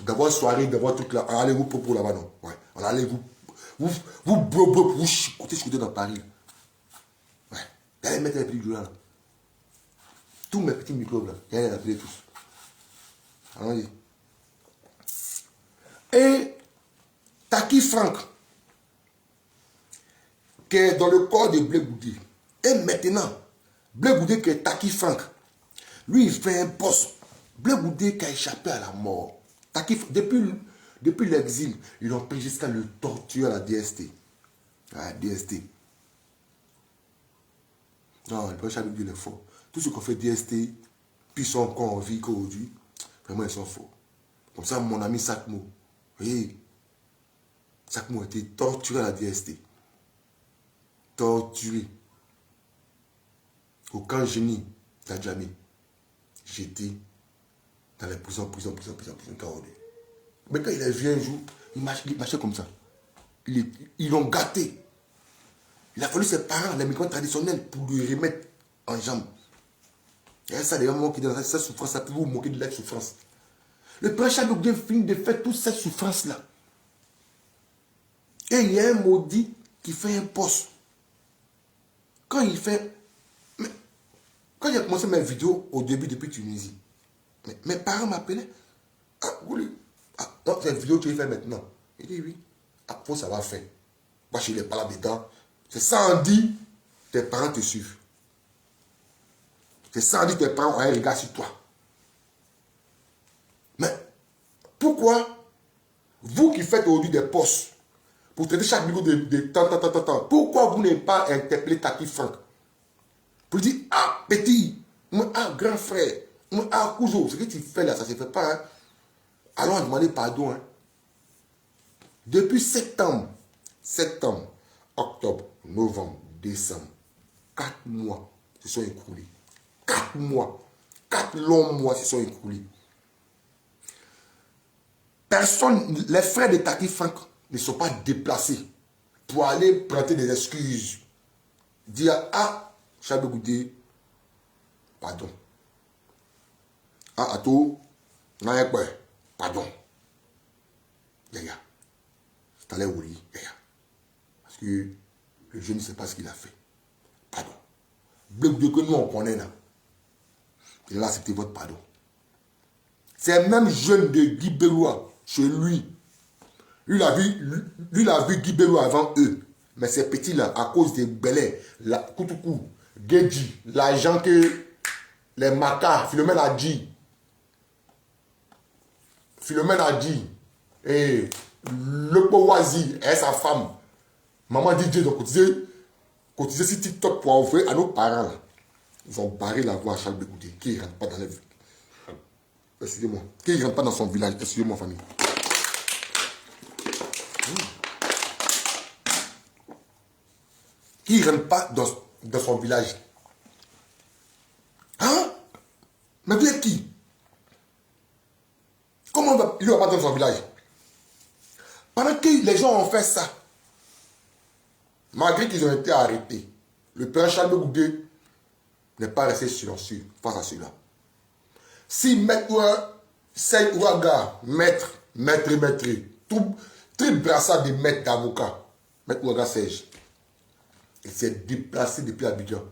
D'avoir soirée, d'avoir truc là. On allait vous pour là-bas, non? Ouais. On allait vous chicoter dans Paris. Ouais. J'allais mettre des plus là. Tous mes petits microbes là, j'allais les appeler tous. Allons-y. Et Taki Frank, qui est dans le corps de Blegoudé. Et maintenant, Blegoudé qui est Taki Frank, lui il fait un poste. Blegoudé qui a échappé à la mort. Taki, depuis l'exil, ils l'ont pris jusqu'à le torturer à la DST. À la DST. Non, le prince Charles il est fort. Tout ce qu'on fait DST, puis ils sont encore en vie qu'aujourd'hui, vraiment ils sont forts. Comme ça, mon ami Sakmo, vous voyez, Sakmo a été torturé à la DST. Torturé. Au camp génie d'Adjamé. J'étais dans les prisons, mais quand il est vieux un jour, il marchait comme ça. Ils l'ont gâté. Il a fallu ses parents, les migrants traditionnels, pour lui remettre en jambes. Et ça, les gens qui dans cette souffrance, ça peut vous moquer de la souffrance. Le prince Charles Blegoudé finit de faire toute cette souffrance-là. Et il y a un maudit qui fait un poste. Quand il fait... Quand j'ai commencé mes vidéos au début depuis Tunisie, mes parents m'appelaient. Ah, oui. Ah, non, c'est une vidéo que tu fais maintenant. Il dit oui. Ah, faut ça va faire. Moi, je ne l'ai pas là-dedans. C'est ça on dit, tes parents te suivent. C'est ça on dit, tes parents ont un regard sur toi. Mais pourquoi vous qui faites aujourd'hui des postes pour traiter chaque vidéo de temps, pourquoi vous n'avez pas interpellé Taki Frank pour dire, ah, petit, ah, grand frère, ah, cousin, ce que tu fais là, ça ne se fait pas. Hein. Allons demander pardon. Hein. Depuis septembre, octobre, novembre, décembre, 4 mois se sont écoulés. 4 mois. 4 longs mois se sont écoulés. Personne, les frères de Taki Frank ne sont pas déplacés pour aller prêter des excuses. Dire, ah, Charles Goudé, pardon. Ah, Ato, pardon. Yaya, c'est allé au lit, Yaya. Parce que le jeune ne sait pas ce qu'il a fait. Pardon. Bleu que nous on connaît là. Il a accepté votre pardon. C'est même jeune de Guy Bellois, chez lui. Lui, il a vu Guy Bellois avant eux. Mais ces petits-là, à cause des belets, la Koutoukou, Gedji, l'argent que les Makas, Philomène a dit, et le Powazi et sa femme, maman DJ, donc cotiser sur TikTok pour offrir à nos parents. Là. Ils ont barré la voie à Charles Bégoudé, qui ne rentre pas dans la vie. Excusez-moi. Qui ne rentre pas dans son village. Excusez-moi, famille. Qui ne rentre pas dans son village. Hein? Mais vous êtes qui? Comment il ne va pas dans son village? Pendant que les gens ont fait ça, malgré qu'ils ont été arrêtés, le père Charles Bégoudé n'est pas resté silencieux face à cela. Si Maître Seyd Ouaga, maître, tout brassard de maître d'avocat, Maître Ouaga Serge, il s'est déplacé depuis Abidjan.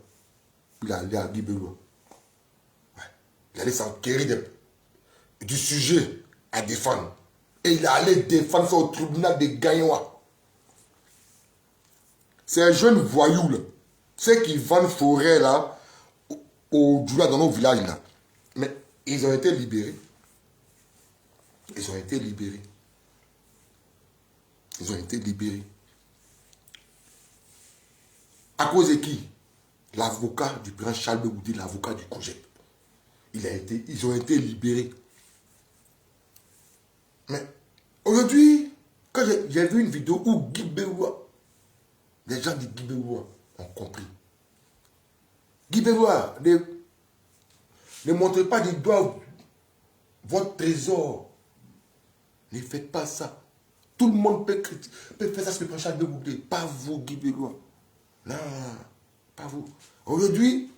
Il est allé à Guy Bellois. Ouais. Il allait s'enquérir du sujet à défendre. Et il est allé défendre ça au tribunal de Gagnois. C'est un jeune voyou, là. Ceux qui vendent forêt, là, au Djoula dans nos villages, là. Mais ils ont été libérés. Ils ont été libérés. Ils ont été libérés. À cause de qui? L'avocat du prince Charles Bégoudé, l'avocat du COJEP. Ils ont été libérés. Mais aujourd'hui, quand j'ai vu une vidéo où Guy Bellois, les gens de Guy Bellois ont compris. Guy Bellois, ne montrez pas du doigt votre trésor. Ne faites pas ça. Tout le monde peut faire ça sur le prince Charles Bégoudé. Pas vous, Guy Bellois. Non, pas vous. Aujourd'hui,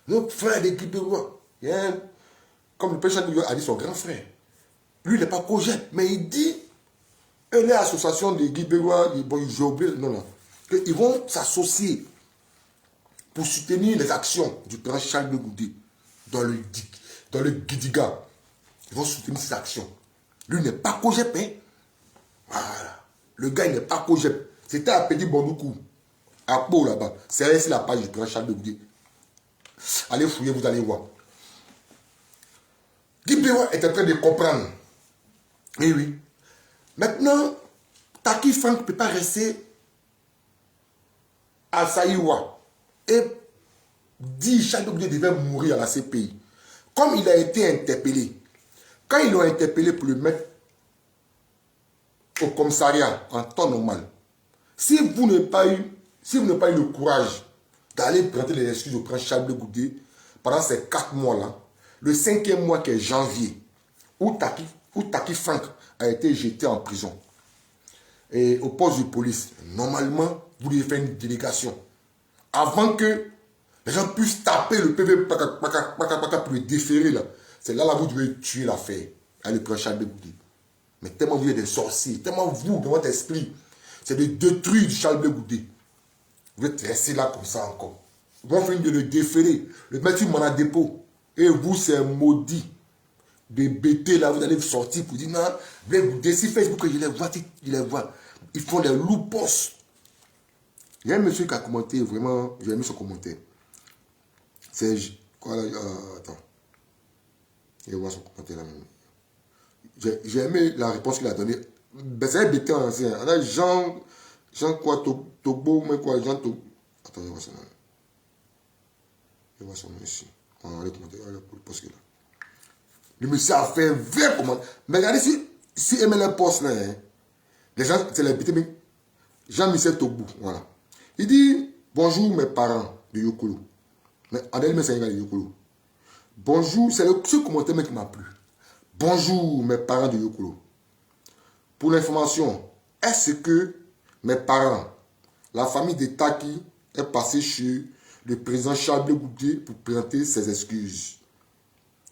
notre frère de Guy Bellois, comme le prince Charles Bégoudé a dit son grand frère, lui, il n'est pas COJEP, mais il dit, et les associations de Guy Bellois, j'ai oublié, non, qu'ils vont s'associer pour soutenir les actions du prince Charles Bégoudé dans le Gidiga. Ils vont soutenir ces actions. Lui n'est pas COJEP, hein. Voilà. Le gars, il n'est pas COJEP. C'était à Petit Bondoukou, à Pau là-bas. C'est ici la page du prince Charles Bégoudé. Allez fouiller, vous allez voir. Guy Bellois est en train de comprendre. Eh oui. Maintenant, Taki Frank ne peut pas rester à Saïwa et dit Charles Bégoudé devait mourir à la CPI. Comme il a été interpellé, quand ils l'ont interpellé pour le mettre au commissariat en temps normal, si vous n'avez pas eu le courage d'aller prêter les excuses au prince Charles Bégoudé pendant ces 4 mois-là, le 5e mois qui est janvier, où Taki Frank a été jeté en prison et au poste de police, normalement, vous devez faire une délégation avant que les gens puissent taper le PV pour le déférer là. C'est là vous devez tuer l'affaire avec le prince Charles Bégoudé. Mais tellement vous êtes des sorciers, tellement vous, dans votre esprit, c'est de détruire Charles Bégoudé. Vous êtes restés là comme ça encore. Ils vont finir de le déférer, le mettre sur mon dépôt. Et vous, c'est maudit. Des bêtés là, vous allez sortir pour dire non, Bégoudé, si Facebook, je les vois. Ils font des loupos. Il y a un monsieur qui a commenté, vraiment, j'ai aimé son commentaire. C'est quoi là? Attends. Je vais voir son commentaire là même. J'ai aimé la réponse qu'il a donnée. Ben, c'est un bêté ancien. On a Jean quoi, Togo, mais quoi, Jean Togo. Attends, je vais voir son nom. Je vais voir son nom ici. On va aller commenter, on va aller pour le poste là. Le monsieur a fait un vrai commentaire. Mais regardez si aimez le poste là, hein. Les gens, c'est les bêtés, mais Jean-Michel Togo, voilà. Il dit, bonjour mes parents, de Yokolo. Mais en dernier, c'est un gars de Yokolo. Bonjour, c'est ce commentaire qui m'a plu. Bonjour, mes parents de Yokolo. Pour l'information, est-ce que mes parents, la famille de Taki, est passée chez le président Charles Blé Goudé pour présenter ses excuses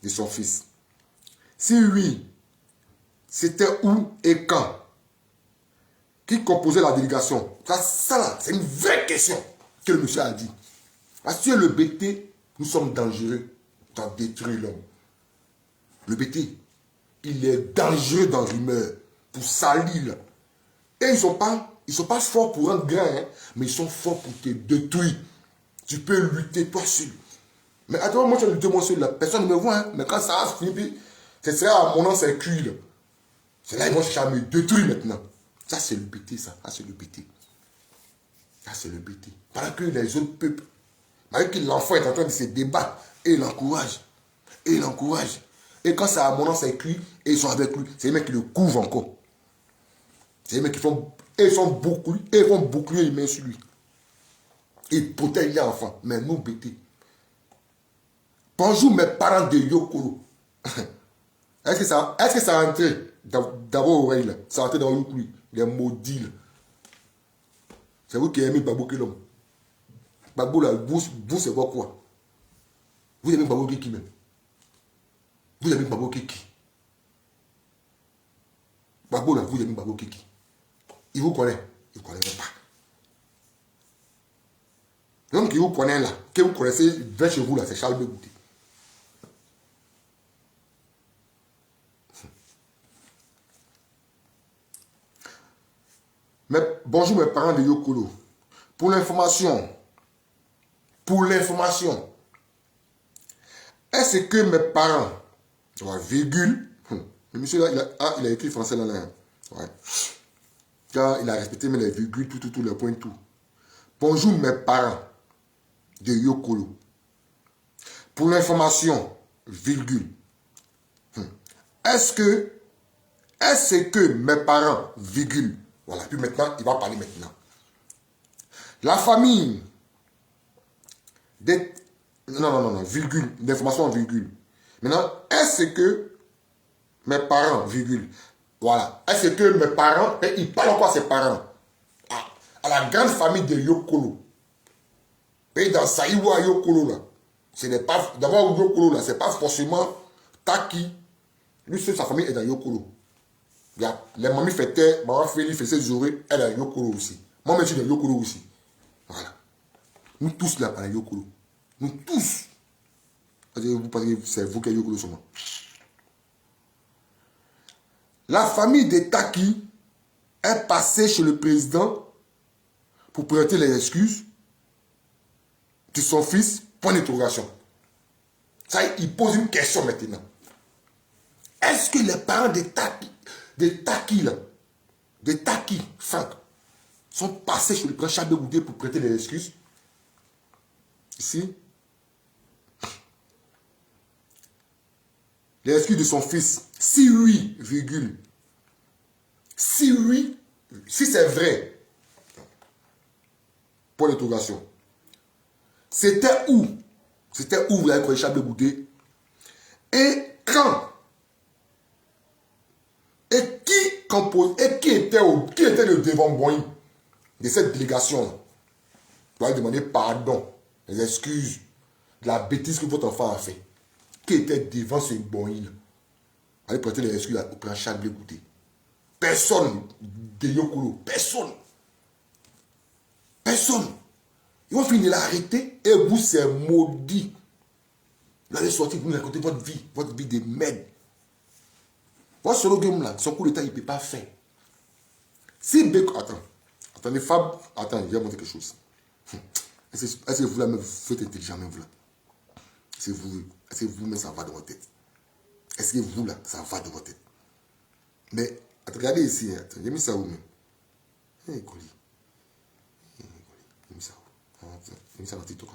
de son fils? Si oui, c'était où et quand? Qui composait la délégation? Ça là, c'est une vraie question que le monsieur a dit. Parce que le BT, nous sommes dangereux dans détruire l'homme. Le BT, il est dangereux dans l'humeur, pour salir. Et ils sont pas forts pour rendre grand, hein, mais ils sont forts pour te détruire. Tu peux lutter toi seul. Mais attends, moi je lutte moi seul, personne ne me voit, hein, mais quand ça a fini, ce sera à mon nom, c'est cuit. C'est là qu'ils vont chercher à me détruire maintenant. Ça c'est le BT, ça. Ça c'est le BT. Ça c'est le BT. Pendant que les autres peuples, malgré que l'enfant est en train de se débattre, et il l'encourage. Et il l'encourage. Et quand c'est à mon nom, c'est cuit, et ils sont avec lui. C'est les mecs qui le couvrent encore. C'est les mecs qui font. Et ils sont beaucoup. Et ils vont boucler les mains sur lui. Ils protègent l'enfant. Mais nous, BT. Bonjour mes parents de Yokolo. Est-ce que ça a entré d'abord oreille là? Ça a entré dans Yokolo. Il est maudit là. C'est vous qui aimez Babo Kelom. Babo là, vous c'est quoi? Vous aimez Babo Kiki même. Vous aimez Babo Kiki. Babo là, vous aimez Babo Kiki. Il vous connaît. Il ne connaît même pas. L'homme qui vous connaît là, que vous connaissez vers chez vous là, c'est Charles Blé Goudé. Mais bonjour mes parents de Yokolo. Pour l'information, est-ce que mes parents, virgule, le monsieur là, il a écrit français là, ouais. Car il a respecté les virgules, tout, les points, tout. Bonjour mes parents de Yokolo. Pour l'information, virgule, est-ce que mes parents, virgule, voilà, puis maintenant, il va parler maintenant. La famille des... Non, virgule, d'information en virgule. Maintenant, est-ce que mes parents, virgule, voilà, est-ce que mes parents, il parle encore à ses parents, à la grande famille de Yokolo. Et dans Saïwa Yokolo, là, ce n'est pas, d'abord Yokolo, là, c'est pas forcément Taki. Lui, seul, sa famille est dans Yokolo. Il y a les mamies fêtaient, maman Félix faisait Zoré, elle est dans Yokolo aussi. Moi, je suis dans Yokolo aussi. Voilà. Nous tous là, à Yokolo. Nous tous. Vous pensez que c'est vous qui êtes Yokolo seulement. La famille de Taki est passée chez le président pour présenter les excuses de son fils, point d'interrogation. Ça, il pose une question maintenant. Est-ce que les parents de Taki, Franck, sont passés chez le président Charles Blé Goudé pour prêter les excuses? Ici. Les excuses de son fils. Si oui, virgule. Si oui, si c'est vrai, point d'interrogation. C'était où? C'était où vous avez connu Charles Blé Goudé? Et quand? Et qui compose? Et qui était le devant Boeing de cette délégation? Vous doit demander pardon, les excuses de la bêtise que votre enfant a fait. Qui était devant ce Boeing? Allez prêter les excuses au président Charles Blé Goudé. Personne de Yokolo. Personne. Personne. Ils vont finir de l'arrêter et vous, c'est maudit. Vous allez sortir, vous racontez votre vie de merde. Votre slogan là, son coup d'état, il ne peut pas faire. Si Beko. Attendez, Fab. Attends, je vais vous montrer quelque chose. Est-ce que vous là, vous êtes intelligent, même vous là? Est-ce que vous, mais ça va dans votre tête? Est-ce que vous là, ça va dans votre tête? Mais, regardez ici, j'ai mis ça où même? Coli. J'ai mis ça où? J'ai mis ça dans TikTok.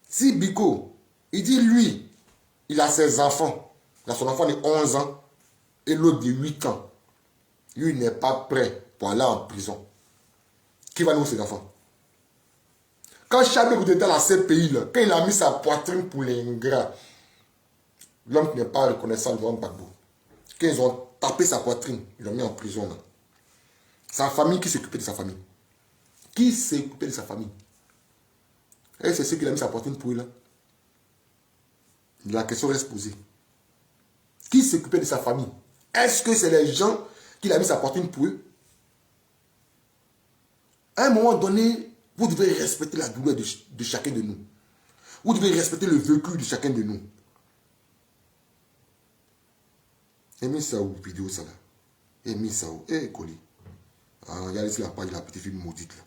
Si Biko, il dit lui, il a ses enfants. Il a son enfant de 11 ans et l'autre de 8 ans. Lui, il n'est pas prêt pour aller en prison. Qui va nous ses enfants? Quand Charles Goudé était dans ces pays-là, quand il a mis sa poitrine pour les ingrats, l'homme qui n'est pas reconnaissant devant Gbagbo, quand ils ont tapé sa poitrine, ils l'ont mis en prison. Là. Sa famille, qui s'occupait de sa famille? Qui s'est occupé de sa famille? Et c'est ce qu'il a mis sa poitrine pour eux là. La question reste posée. Qui s'occupait de sa famille? Est-ce que c'est les gens qu'il a mis sa poitrine pour eux? À un moment donné, vous devez respecter la douleur de chacun de nous. Vous devez respecter le vécu de chacun de nous. Aimez ça ou vidéo ça là. Aimez ça ou. Eh, Koli. Ah, regardez ici la page de la petite fille maudite là.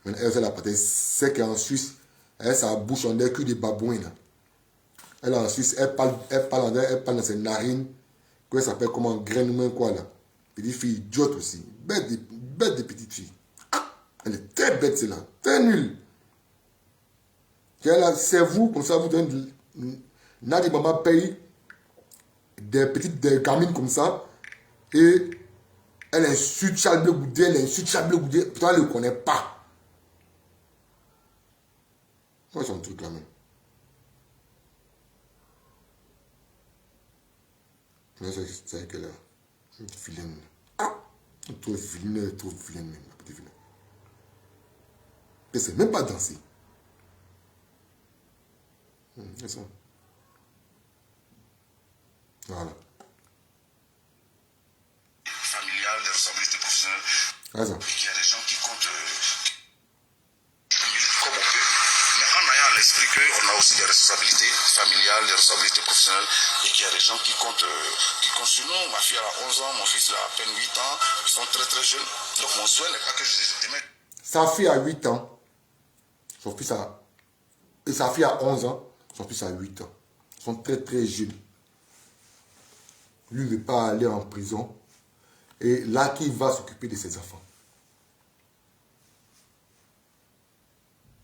Maintenant, elle, la patrie, c'est qu'en Suisse, elle, sa bouche en est que des babouins là. Elle en Suisse, elle parle dans ses narines. Quoi, ça s'appelle comment? Graine ou quoi là. Petite fille idiote aussi. Bête de petite fille. Ah, elle est très bête celle-là. Très nulle. C'est vous, comme ça, vous donnez. Nadi Baba paye des gamines comme ça. Et elle insulte Charles Bleu Goudé, elle insulte Charles Bleu Goudé. Pourtant, elle ne le connaît pas. Moi, c'est un truc là même. Mais c'est qu'elle a une vilaine. Ah! Trop vilaine, trop vilaine même, la petite vilaine. Elle ne sait même pas danser. C'est ça. Voilà.
Familiale, des responsabilités professionnelles.
C'est ça.
Il y a des gens qui comptent comme on peut. Mais en ayant à l'esprit qu'on a aussi des responsabilités familiales, des responsabilités professionnelles, et qu'il y a des gens qui comptent sur nous. Ma fille a 11 ans, mon fils a à peine 8 ans, ils sont très très jeunes. Donc mon souhait n'est pas que je les mette.
Sa fille a 8 ans. Son fils a... Et sa fille a 11 ans. Son fils a 8 ans. Ils sont très très jeunes. Lui ne veut pas aller en prison. Et là, qui va s'occuper de ses enfants?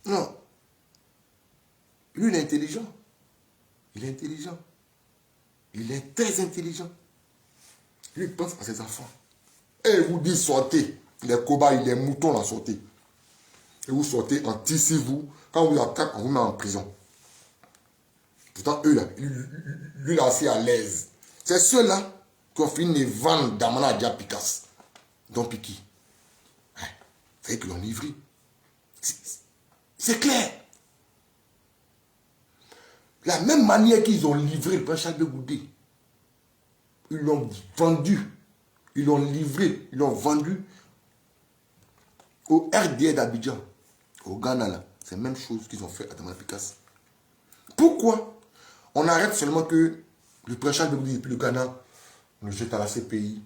Non. Lui, il est intelligent. Il est intelligent. Il est très intelligent. Lui, il pense à ses enfants. Et il vous dit, sortez. Les cobayes, les moutons, là, sortez. Et vous sortez, en tissez vous. Quand on vous attaque, on vous met en prison. Pourtant, eux, là, lui, là, c'est à l'aise. C'est ceux-là qui ont fini de vendre Damana Diapikas. Donc, Piki. C'est eux qui l'ont livré. C'est clair. La même manière qu'ils ont livré le prince Charles de Goudé. Ils l'ont vendu. Ils l'ont livré. Ils l'ont vendu au RDA d'Abidjan. Au Ghana, là. C'est la même chose qu'ils ont fait à Damana Pikas. Pourquoi on arrête seulement que le prince Charles de Goudé depuis le Ghana, on le jette à la CPI.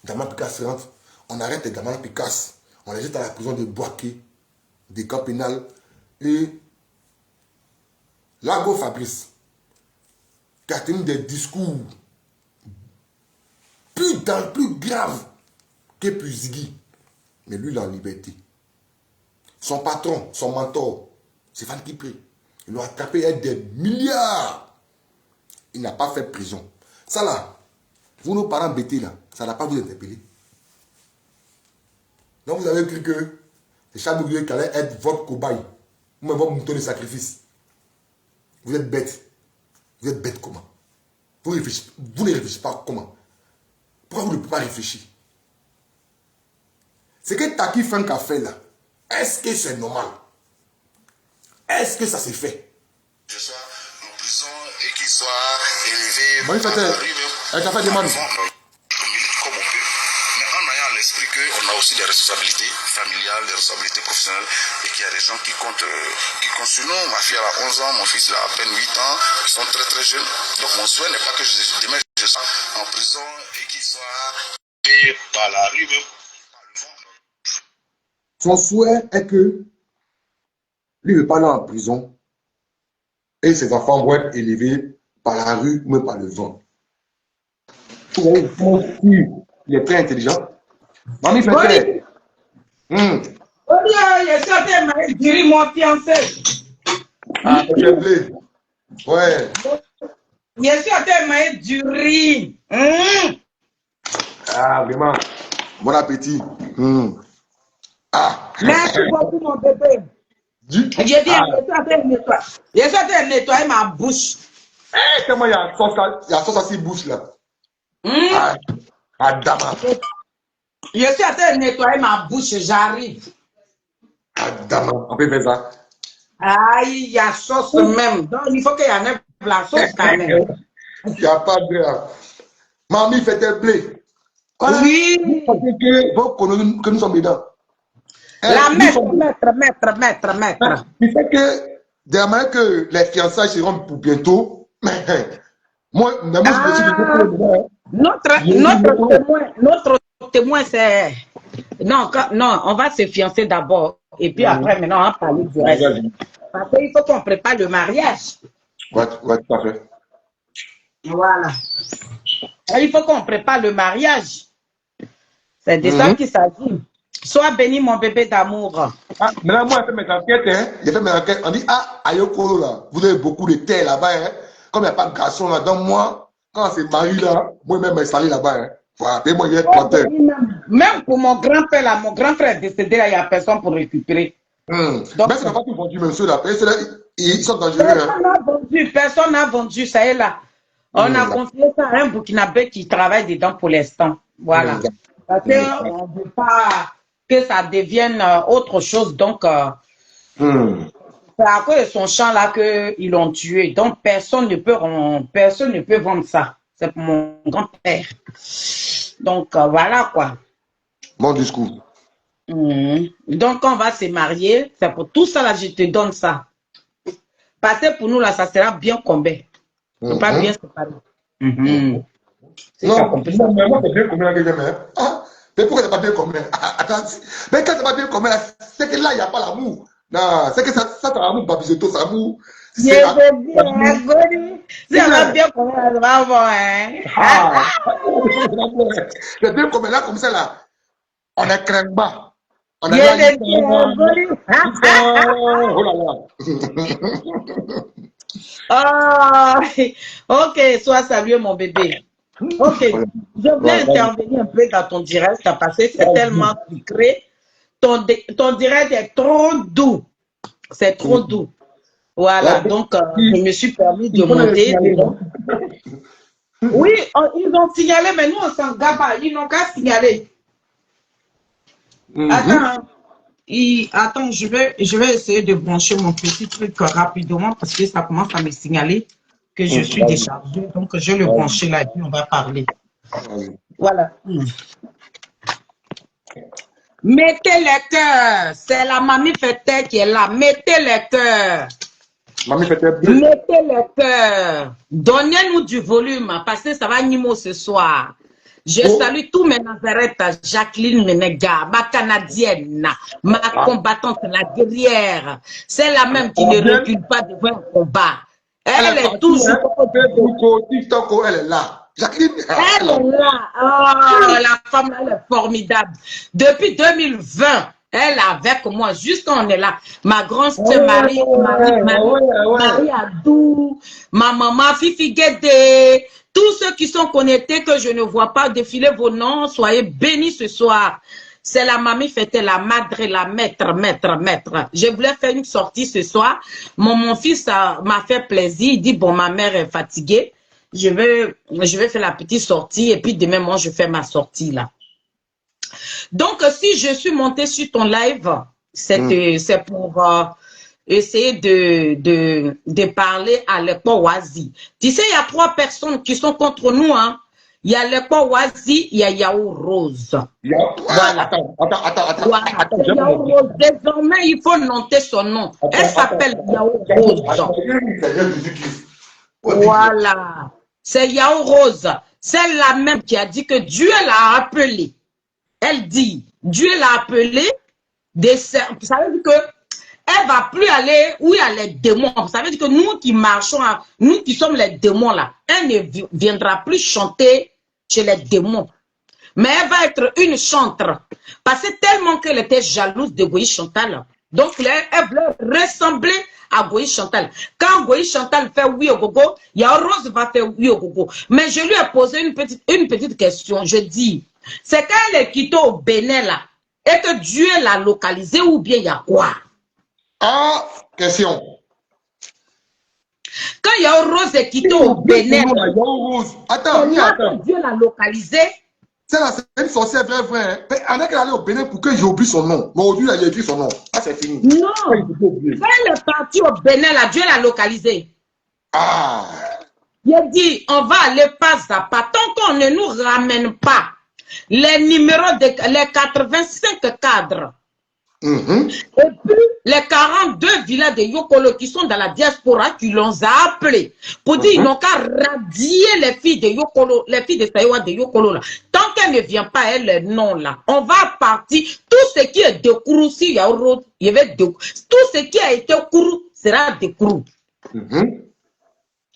Damana Pikas rentre. On arrête les Damana Pikas. On les jette à la prison de Boaké, des camps pénals. Et Lago Fabrice, qui a tenu des discours plus graves que Puzigui. Mais lui, il est en liberté. Son patron, son mentor, c'est Van Kipré. Il l'a attrapé avec des milliards. Il n'a pas fait prison. Ça là, vous nos parents bêtés là, ça n'a pas vous interpellé. Donc vous avez cru que c'est Charles de Gaulle qui allait être votre cobaye. Ou même votre mouton de sacrifice. Vous êtes bête. Vous êtes bête comment? Vous ne réfléchissez pas comment? Pourquoi vous ne pouvez pas réfléchir? Ce que Taki Funk a fait là, est-ce que c'est normal? Est-ce que ça s'est fait?
Je sois en prison et qu'il soit élevé.
Bon, elle t'a fait demande.
Comme on peut. Mais en ayant à l'esprit qu'on a aussi des responsabilités familiales, des responsabilités professionnelles, et qu'il y a des gens qui comptent sur nous. Ma fille a 11 ans, mon fils a à peine 8 ans, ils sont très très jeunes. Donc mon souhait n'est pas que demain je sois en prison et qu'il soit payé par la rue, même par le vent.
Son souhait est que lui ne veut pas aller en prison et ses enfants vont être élevés par la rue ou même par le vent. Vous voyez, il est très intelligent. Mamie fait clair.
Je suis en train de dire mon fiancé.
Ah, j'ai blé. Ouais.
Je suis en train de manger du riz.
Ah, vraiment. Bon appétit. Ah.
Merci beaucoup, mon bébé. J'ai dit, je suis en train de nettoyer ma bouche.
Eh, comment il y a sauce à 6 bouches là. Adama.
Je suis en train de nettoyer ma bouche, j'arrive.
Adama. On peut faire ça.
Aïe, il y a sauce même. Donc, il faut qu'il y en ait la sauce quand même.
Il n'y a pas de... Mamie fait des blés.
Oui.
Que nous sommes dedans.
La maître.
Il fait que, de la manière que les fiançailles seront pour bientôt, moi je me suis
Notre témoin, c'est... Non, on va se fiancer d'abord. Et puis après, maintenant, on va parler du reste. Parce qu'il faut qu'on prépare le mariage.
Ouais, tout à fait.
Voilà. Il faut qu'on prépare le mariage. C'est de ça qu'il s'agit. Sois béni, mon bébé d'amour.
Ah, maintenant, moi, j'ai fait mes enquêtes. J'ai fait mes enquêtes. On dit, ah, Ayokolo, là, vous avez beaucoup de terre là-bas. Hein. Comme il n'y a pas de garçon là. Donc, moi, quand on s'est marié là, moi-même, je suis installé là-bas. Hein. Voilà, et moi, il y a planté.
Même pour mon grand-père, là, mon grand-frère est décédé, là, il n'y a personne pour récupérer.
Donc, mais ça n'a pas tout vendu, même ceux-là. Ils sont dangereux.
Personne n'a vendu, ça est là. On a confié ça à un Burkinabé qui travaille dedans pour l'instant. Voilà. Parce qu'on ne veut pas que ça devienne autre chose. Donc, c'est à cause de son champ là qu'ils l'ont tué. Donc, personne ne peut vendre ça. C'est pour mon grand-père. Donc, voilà quoi.
Bon discours.
Donc, on va se marier. C'est pour tout ça là, je te donne ça. Parce que pour nous là, ça sera bien combien. On pas bien séparer.
Non, mais moi, c'est bien combien que j'aime. Ah, mais pourquoi c'est pas bien combien? Attends, mais quand c'est pas bien combien, c'est que là, il n'y a pas l'amour. Non, c'est que ça c'est l'amour, Babizeto, ça amour. C'est
bien combien, ça va voir, hein.
C'est bien combien là, comme ça là. On est craint bas. On
est là.
Oh là
là. Ok, sois salué, mon bébé. Ok, je voulais intervenir un peu dans ton direct parce que c'est tellement sucré. Ton direct est trop doux. C'est trop doux. Voilà, donc je me suis permis de monter. Oui, ils ont signalé, mais nous on s'en gaba. Ils n'ont qu'à signaler. Attends, je vais essayer de brancher mon petit truc rapidement parce que ça commence à me signaler que je suis déchargée. Donc, je vais le brancher là et puis on va parler. Voilà. Mettez les cœurs. C'est la mamie Fete qui est là. Mettez les cœurs. Mettez les cœurs. Donnez-nous du volume parce que ça va Nimo ce soir. Je salue tous mes Nazareth, Jacqueline Menega, ma Canadienne, ma combattante, la guerrière. C'est la même qui ne recule pas devant un combat. Elle est toujours...
Elle est là. Jacqueline,
elle est là. Oh, la femme, elle est formidable. Depuis 2020, elle est avec moi, juste quand on est là. Ma grande sœur Marie Adou, ma maman Fifi Guédé, tous ceux qui sont connectés que je ne vois pas défiler vos noms, soyez bénis ce soir. C'est la mamie Fete, la madre, la maître. Je voulais faire une sortie ce soir. Mon fils m'a fait plaisir. Il dit, bon, ma mère est fatiguée. Je vais faire la petite sortie et puis demain, moi, je fais ma sortie là. Donc, si je suis montée sur ton live, c'est pour essayer de parler à l'Ekwawazi. Tu sais, il y a 3 personnes qui sont contre nous, hein. Il y a l'Ekwawazi, il y a Yao Rose. Voilà. Attends. Yao Rose. Désormais, il faut noter son nom. Elle s'appelle Yao Rose. Voilà. C'est Yao Rose. C'est la même qui a dit que Dieu l'a appelée. Elle dit, Dieu l'a appelée. Ça veut dire que elle va plus aller où il y a les démons. Ça veut dire que nous qui marchons, nous qui sommes les démons là, elle ne viendra plus chanter chez les démons. Mais elle va être une chantre. Parce que tellement qu'elle était jalouse de Goï Chantal. Donc elle voulait ressembler à Goï Chantal. Quand Goï Chantal fait oui au gogo, Yao Rose va faire oui au gogo. Mais je lui ai posé une petite question. Je dis, c'est quand elle est quittée au Bénin là, et que Dieu l'a localisée ou bien il y a quoi?
Ah, question.
Quand il y a Rose quitté au Bénin,
attends,
Dieu l'a localisé.
C'est une sorcière vraie. On a qu'elle allait au Bénin pour que j'oublie son nom. Mais aujourd'hui, il a écrit son nom. Ah, c'est fini.
Non. Quand elle est partie au Bénin, là, Dieu l'a localisé.
Ah.
Il a dit, on va aller pas à pas. Tant qu'on ne nous ramène pas les numéros, les 85 cadres, et puis les 42 villas de Yokolo qui sont dans la diaspora, qui l'ont appelé pour dire ils n'ont qu'à radier les filles de Yokolo, les filles de Saïwa de Yokolo là. Tant qu'elle ne vient pas, elle non là. On va partir. Tout ce qui est de Kourou, si il y a tout ce qui a été Kourou sera de Kourou.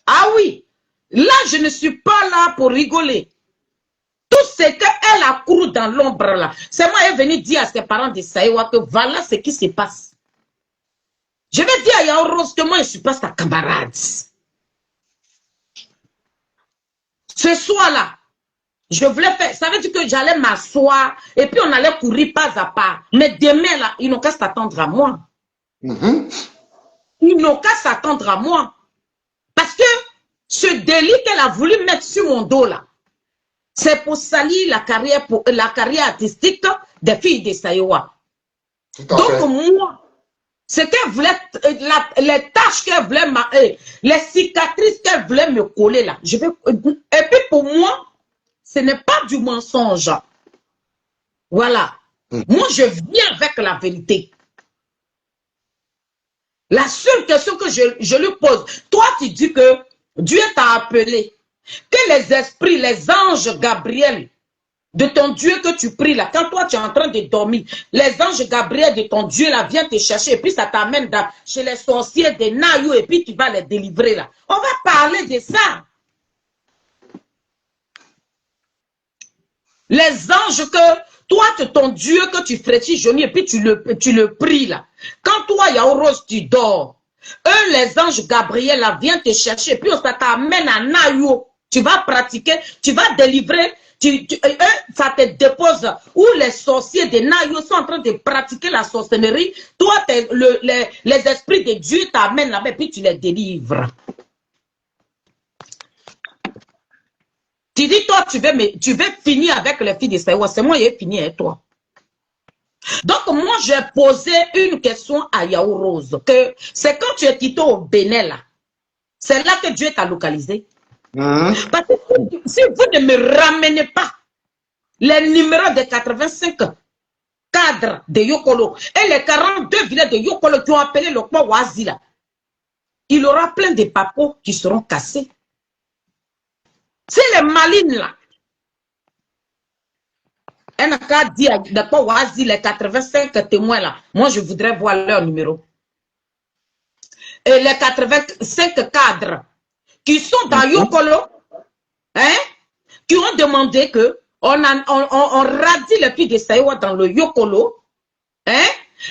Ah oui, là je ne suis pas là pour rigoler. Tout ce qu'elle a couru dans l'ombre là, c'est moi qui est venu dire à ses parents de Saïwa que voilà ce qui se passe. Je vais dire à Yao Rose que moi je ne suis pas sa camarade. Ce soir-là, je voulais faire, ça veut dire que j'allais m'asseoir et puis on allait courir pas à pas. Mais demain là, ils n'ont qu'à s'attendre à moi. Ils n'ont qu'à s'attendre à moi. Parce que ce délit qu'elle a voulu mettre sur mon dos là, c'est pour salir la carrière artistique des filles de Saïwa. Donc moi, ce qu'elle voulait, les tâches qu'elle voulait, les cicatrices qu'elle voulait me coller là, et puis pour moi, ce n'est pas du mensonge. Voilà. Moi, je viens avec la vérité. La seule question que je lui pose, toi tu dis que Dieu t'a appelé, que les esprits, les anges Gabriel de ton Dieu que tu pries là, quand toi tu es en train de dormir, les anges Gabriel de ton Dieu là viennent te chercher et puis ça t'amène chez les sorciers des Nayou et puis tu vas les délivrer là. On va parler de ça. Les anges que toi, ton Dieu que tu frétis Johnny et puis tu le pries là. Quand toi, Yao Rose, tu dors, eux, les anges Gabriel là, viennent te chercher et puis ça t'amène à Nayou. Tu vas pratiquer, tu vas délivrer, ça te dépose où les sorciers de Nayou sont en train de pratiquer la sorcellerie. Toi, les esprits de Dieu t'amènent là-bas et puis tu les délivres. Tu dis, toi, tu veux finir avec les filles de Saïwa. C'est moi qui ai fini avec toi. Donc, moi, j'ai posé une question à Yao Rose. Que c'est quand tu es quitté au Bénin, là. C'est là que Dieu t'a localisé. Parce que si vous ne me ramenez pas les numéros des 85 cadres de Yokolo et les 42 villages de Yokolo qui ont appelé le Kwa Wazi, là, il y aura plein de papos qui seront cassés. C'est les malines là. Elle n'a qu'à dire d'accord, vas-y, les 85 témoins là. Moi, je voudrais voir leur numéro. Et les 85 cadres qui sont dans Yokolo, hein, qui ont demandé que on radie les filles de Saïwa dans le Yokolo, hein,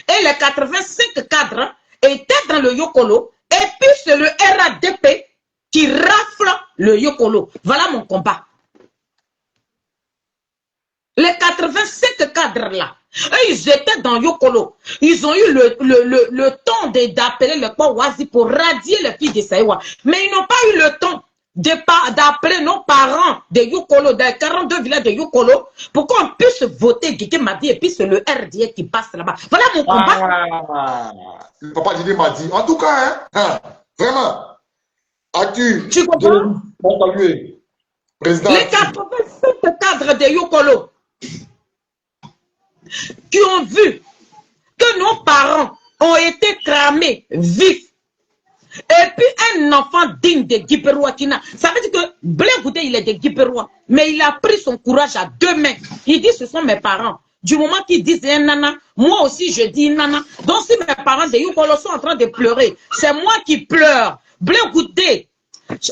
et les 85 cadres étaient dans le Yokolo, et puis c'est le RADP qui rafle le Yokolo. Voilà mon combat. Les 85 cadres là, eux, ils étaient dans Yokolo. Ils ont eu le temps d'appeler le Kwawazi pour radier les filles de Saïwa. Mais ils n'ont pas eu le temps d'appeler nos parents de Yokolo, des 42 villages de Yokolo, pour qu'on puisse voter Guité Madi et puis c'est le RDA qui passe là-bas. Voilà mon combat.
Le papa Didi m'a dit. En tout cas, hein, vraiment.
Tu comprends? Les 85 cadres de Yokolo qui ont vu que nos parents ont été cramés vifs. Et puis un enfant digne de Guiperoua Kina. Ça veut dire que Blé Goudé, il est de Guiperoua. Mais il a pris son courage à deux mains. Il dit, ce sont mes parents. Du moment qu'ils disent un nana, moi aussi je dis nana. Donc si mes parents de Yokolo sont en train de pleurer, c'est moi qui pleure. Blé Goudé.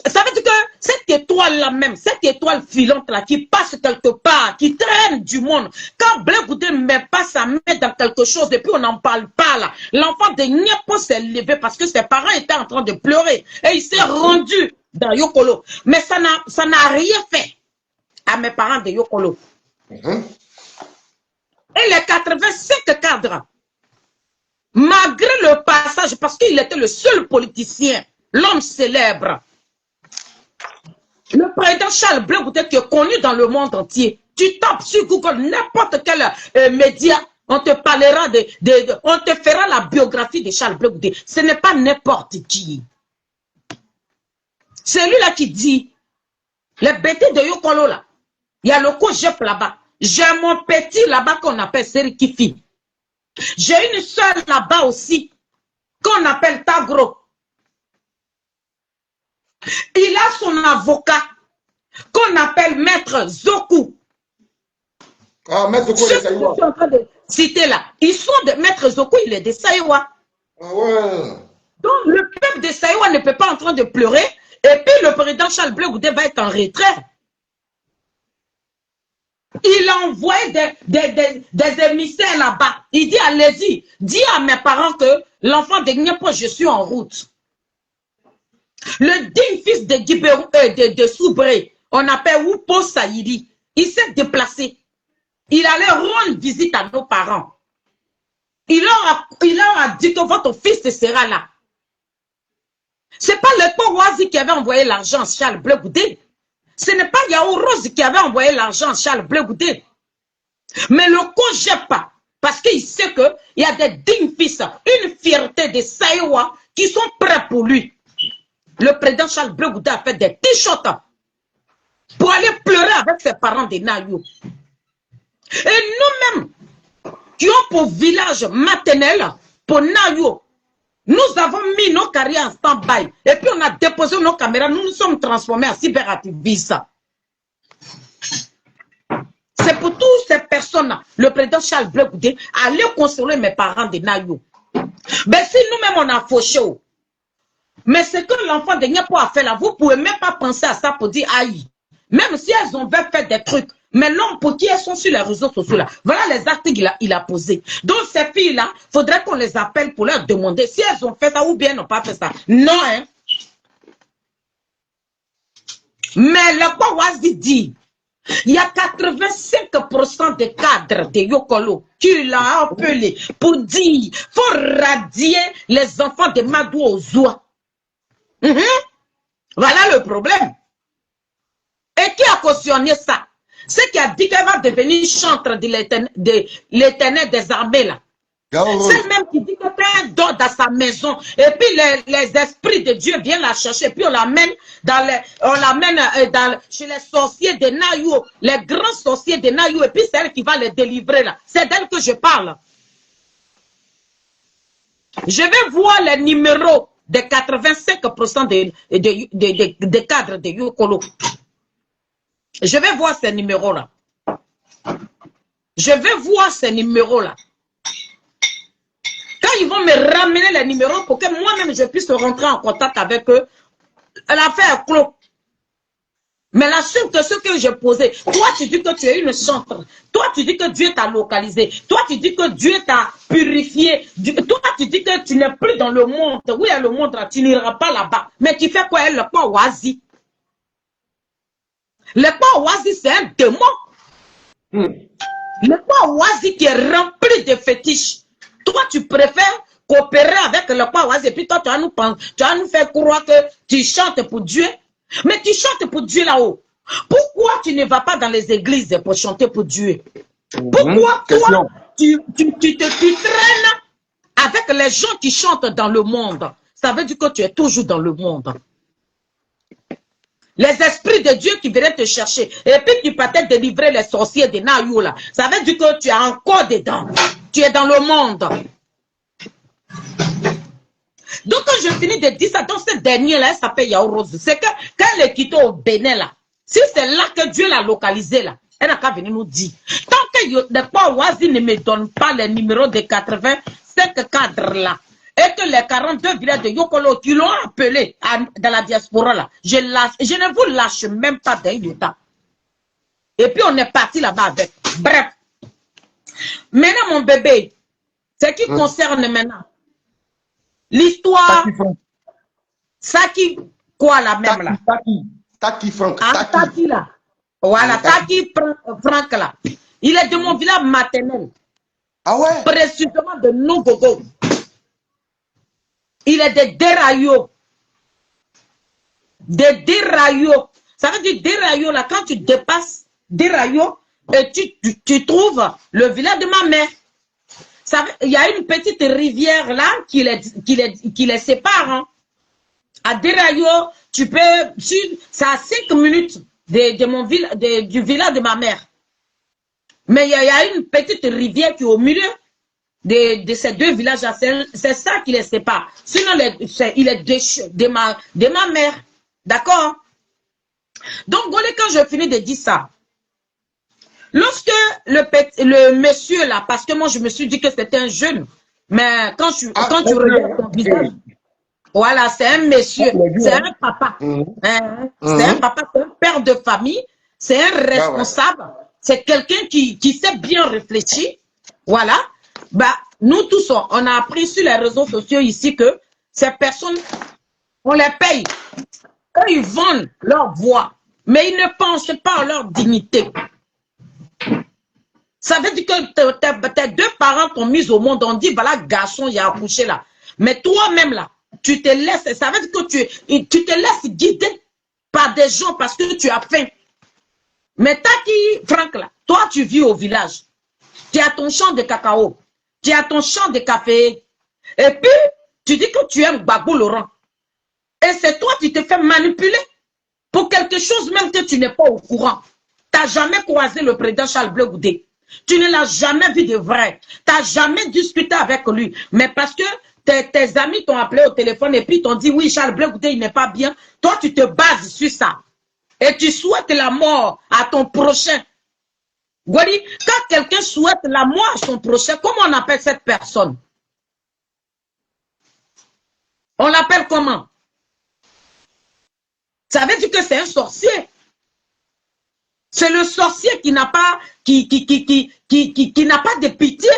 Ça veut dire que cette étoile-là même, cette étoile filante-là qui passe quelque part, qui traîne du monde, quand Blé Goudé ne met pas sa main dans quelque chose et puis on n'en parle pas là, l'enfant de Niapo s'est levé parce que ses parents étaient en train de pleurer et il s'est rendu dans Yokolo. Mais ça n'a rien fait à mes parents de Yokolo. Et les 85 cadres Malgré le passage, parce qu'il était le seul politicien, l'homme célèbre. Le président Charles Blé Goudé qui est connu dans le monde entier. Tu tapes sur Google n'importe quel média, on te parlera on te fera la biographie de Charles Blé Goudé. Ce n'est pas n'importe qui. C'est lui-là qui dit, les bêtises de Yokolo là, il y a le Kojep là-bas. J'ai mon petit là-bas qu'on appelle Serikifi. J'ai une soeur là-bas aussi qu'on appelle Tagro. Il a son avocat qu'on appelle Maître Zoku.
Ah, Maître Zoku,
ceux que je suis en train de citer là, ils sont de Maître Zoku, il est de Saïwa.
Ah ouais.
Donc le peuple de Saïwa ne peut pas en train de pleurer. Et puis le président Charles Blé Goudé va être en retrait. Il a envoyé des émissaires là-bas. Il dit, allez-y, dis à mes parents que l'enfant de Gnepo, je suis en route. Le digne fils de Guibérou, de Soubré, on appelle Wupo Saïdi, il s'est déplacé. Il allait rendre visite à nos parents. Il leur a dit que votre fils sera là. Ce n'est pas le pauvre Wazi qui avait envoyé l'argent à Charles Blé Goudé. Ce n'est pas Yao Rose qui avait envoyé l'argent à Charles Blé Goudé. Mais le Kojep, parce qu'il sait qu'il y a des dignes fils, une fierté de Saïwa qui sont prêts pour lui. Le président Charles Blé Goudé a fait des t-shirts pour aller pleurer avec ses parents de Nayou. Et nous-mêmes, qui ont pour village maternel, pour Nayou, nous avons mis nos carrières en stand-by. Et puis on a déposé nos caméras. Nous nous sommes transformés en cyberactivistes. C'est pour toutes ces personnes-là. Le président Charles Blé Goudé allait consoler mes parents de Nayou. Mais si nous-mêmes on a fauché. Mais ce que l'enfant de Gnepo a fait là, vous ne pouvez même pas penser à ça pour dire aïe. Même si elles ont fait des trucs. Mais l'homme pour qui elles sont sur les réseaux sociaux là, voilà les actes qu'il a posés. Donc ces filles-là, il faudrait qu'on les appelle pour leur demander si elles ont fait ça ou bien elles n'ont pas fait ça. Non, hein. Mais le Kwawazi dit, il y a 85% des cadres de Yokolo qui l'ont appelé pour dire qu'il faut radier les enfants de Madou aux oies. Voilà le problème. Et qui a cautionné ça? C'est qui a dit qu'elle va devenir chantre de l'éternel des armées là. C'est même qui dit que tu un don dans sa maison. Et puis les esprits de Dieu viennent la chercher. Et puis on l'amène chez les sorciers de Nayou. Les grands sorciers de Nayou. Et puis c'est elle qui va les délivrer là. C'est d'elle que je parle. Je vais voir les numéros de 85% des cadres de Yokolo. Je vais voir ces numéros-là. Je vais voir ces numéros-là. Quand ils vont me ramener les numéros pour que moi-même je puisse rentrer en contact avec eux, l'affaire est close. Mais la seule question que j'ai posée, toi tu dis que tu es une chantre, toi tu dis que Dieu t'a localisé, toi tu dis que Dieu t'a purifié, toi tu dis que tu n'es plus dans le monde. Oui, le monde, là, tu n'iras pas là-bas. Mais tu fais quoi? Elle le pas oisi. Le Kwawazi, c'est un démon. Le Kwawazi qui est rempli de fétiches. Toi, tu préfères coopérer avec le Kwawazi et puis toi, tu vas nous faire croire que tu chantes pour Dieu. Mais tu chantes pour Dieu là-haut. Pourquoi tu ne vas pas dans les églises pour chanter pour Dieu? Pourquoi toi, tu traînes avec les gens qui chantent dans le monde? Ça veut dire que tu es toujours dans le monde. Les esprits de Dieu qui viendraient te chercher. Et puis tu peux peut-être délivrer les sorciers de Nayou là. Ça veut dire que tu es encore dedans. Tu es dans le monde. Donc quand je finis de dire ça, dans ce dernier là, elle s'appelle Yao Rose. C'est que quand elle est quittée au Bénin là, si c'est là que Dieu l'a localisé là, elle n'a qu'à venir nous dire. Tant que les Kwawazi ne me donnent pas les numéros de 85 cadres là, et que les 42 villages de Yokolo qui l'ont appelé dans la diaspora là, je ne vous lâche même pas d'un iota. Et puis on est parti là-bas avec. Bref. Maintenant mon bébé, ce qui concerne maintenant l'histoire. Saki quoi la même là?
Taki Franck.
Taki là. Voilà, Taki Franck là. Il est de mon village maternel.
Ah ouais?
Précisément de Nogogo. Il est des déraillots. Des déraillots. Ça veut dire déraillots, là, quand tu dépasses déraillots, et tu trouves le village de ma mère. Il y a une petite rivière là qui les sépare. Hein. À déraillots, tu peux... C'est à 5 minutes du village de ma mère. Mais il y a une petite rivière qui est au milieu de ces deux villages-là. C'est ça qui les sépare. Sinon, il est de ma mère. D'accord? Donc, voilà, quand je finis de dire ça, lorsque le monsieur là, parce que moi je me suis dit que c'était un jeune, mais quand tu regardes son visage, voilà, c'est un monsieur, c'est un papa. C'est un papa, c'est un père de famille, c'est un responsable, c'est quelqu'un qui sait bien réfléchir. Voilà. Bah, nous tous, on a appris sur les réseaux sociaux ici que ces personnes, on les paye. Eux, ils vendent leur voix, mais ils ne pensent pas à leur dignité. Ça veut dire que tes deux parents t'ont mis au monde, on dit, voilà, garçon, il a accouché là. Mais toi-même là, tu te laisses, ça veut dire que tu te laisses guider par des gens parce que tu as faim. Mais Franck là, toi tu vis au village, tu as ton champ de cacao, tu as ton champ de café, et puis tu dis que tu aimes Gbagbo Laurent. Et c'est toi qui te fais manipuler pour quelque chose même que tu n'es pas au courant. Tu n'as jamais croisé le président Charles Blé Goudé. Tu ne l'as jamais vu de vrai. Tu n'as jamais discuté avec lui. Mais parce que tes amis t'ont appelé au téléphone et puis t'ont dit, oui, Charles Blé Goudé, il n'est pas bien. Toi, tu te bases sur ça. Et tu souhaites la mort à ton prochain. Gwadi, quand quelqu'un souhaite la mort à son prochain, comment on appelle cette personne? On l'appelle comment? Ça veut dire que c'est un sorcier. C'est le sorcier qui n'a pas, qui n'a pas de pitié.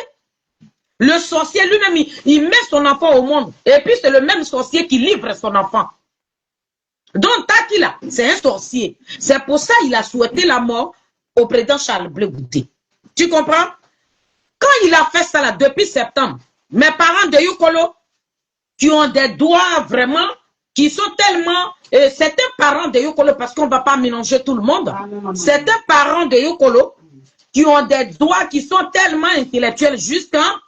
Le sorcier lui-même, il met son enfant au monde. Et puis c'est le même sorcier qui livre son enfant. Donc Takila, c'est un sorcier. C'est pour ça qu'il a souhaité la mort au président Charles Blé Goudé. Tu comprends? Quand il a fait ça là, depuis septembre, mes parents de Yokolo, qui ont des doigts vraiment, qui sont tellement... certains parents de Yokolo, parce qu'on ne va pas mélanger tout le monde, certains parents de Yokolo qui ont des doigts qui sont tellement intellectuels jusqu'à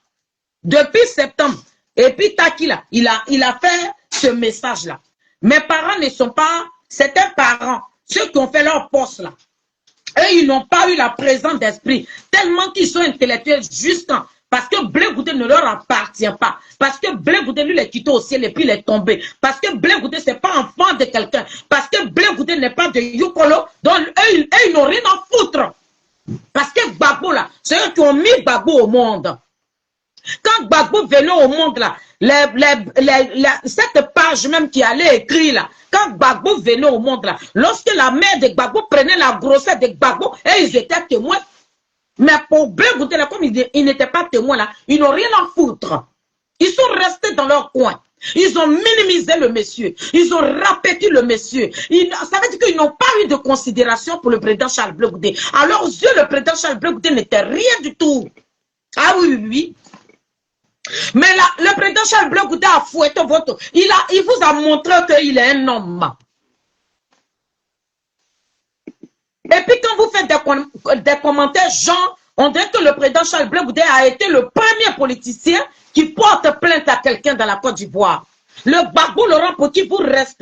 depuis septembre. Et puis Takila, il a fait ce message-là. Mes parents ne sont pas, certains parents, ceux qui ont fait leur poste là, eux, ils n'ont pas eu la présence d'esprit, tellement qu'ils sont intellectuels jusqu'à... Parce que Blé Goudé ne leur appartient pas. Parce que Blé Goudé lui les quitté au ciel et puis il est tombé. Parce que Blé Goudé c'est pas enfant de quelqu'un. Parce que Blé Goudé n'est pas de Yokolo. Donc eux, ils n'ont rien à foutre. Parce que Gbagbo là, c'est eux qui ont mis Gbagbo au monde. Quand Gbagbo venait au monde là, cette page même qui allait écrire là, quand Gbagbo venait au monde là, lorsque la mère de Gbagbo prenait la grossesse de Gbagbo, et ils étaient témoins. Mais pour Blé Goudé, comme ils n'étaient pas témoins là, ils n'ont rien à foutre. Ils sont restés dans leur coin. Ils ont minimisé le monsieur. Ils ont répété le monsieur. Ça veut dire qu'ils n'ont pas eu de considération pour le président Charles Blé Goudé. À leurs yeux, le président Charles Blé Goudé n'était rien du tout. Ah oui, oui, oui. Mais là, le président Charles Blé Goudé a fouetté votre... Il vous a montré qu'il est un homme. Et puis quand vous faites des commentaires, genre, on dirait que le président Charles Blé Goudé a été le premier politicien qui porte plainte à quelqu'un dans la Côte d'Ivoire. Le Gbagbo Laurent pour qui vous respirez.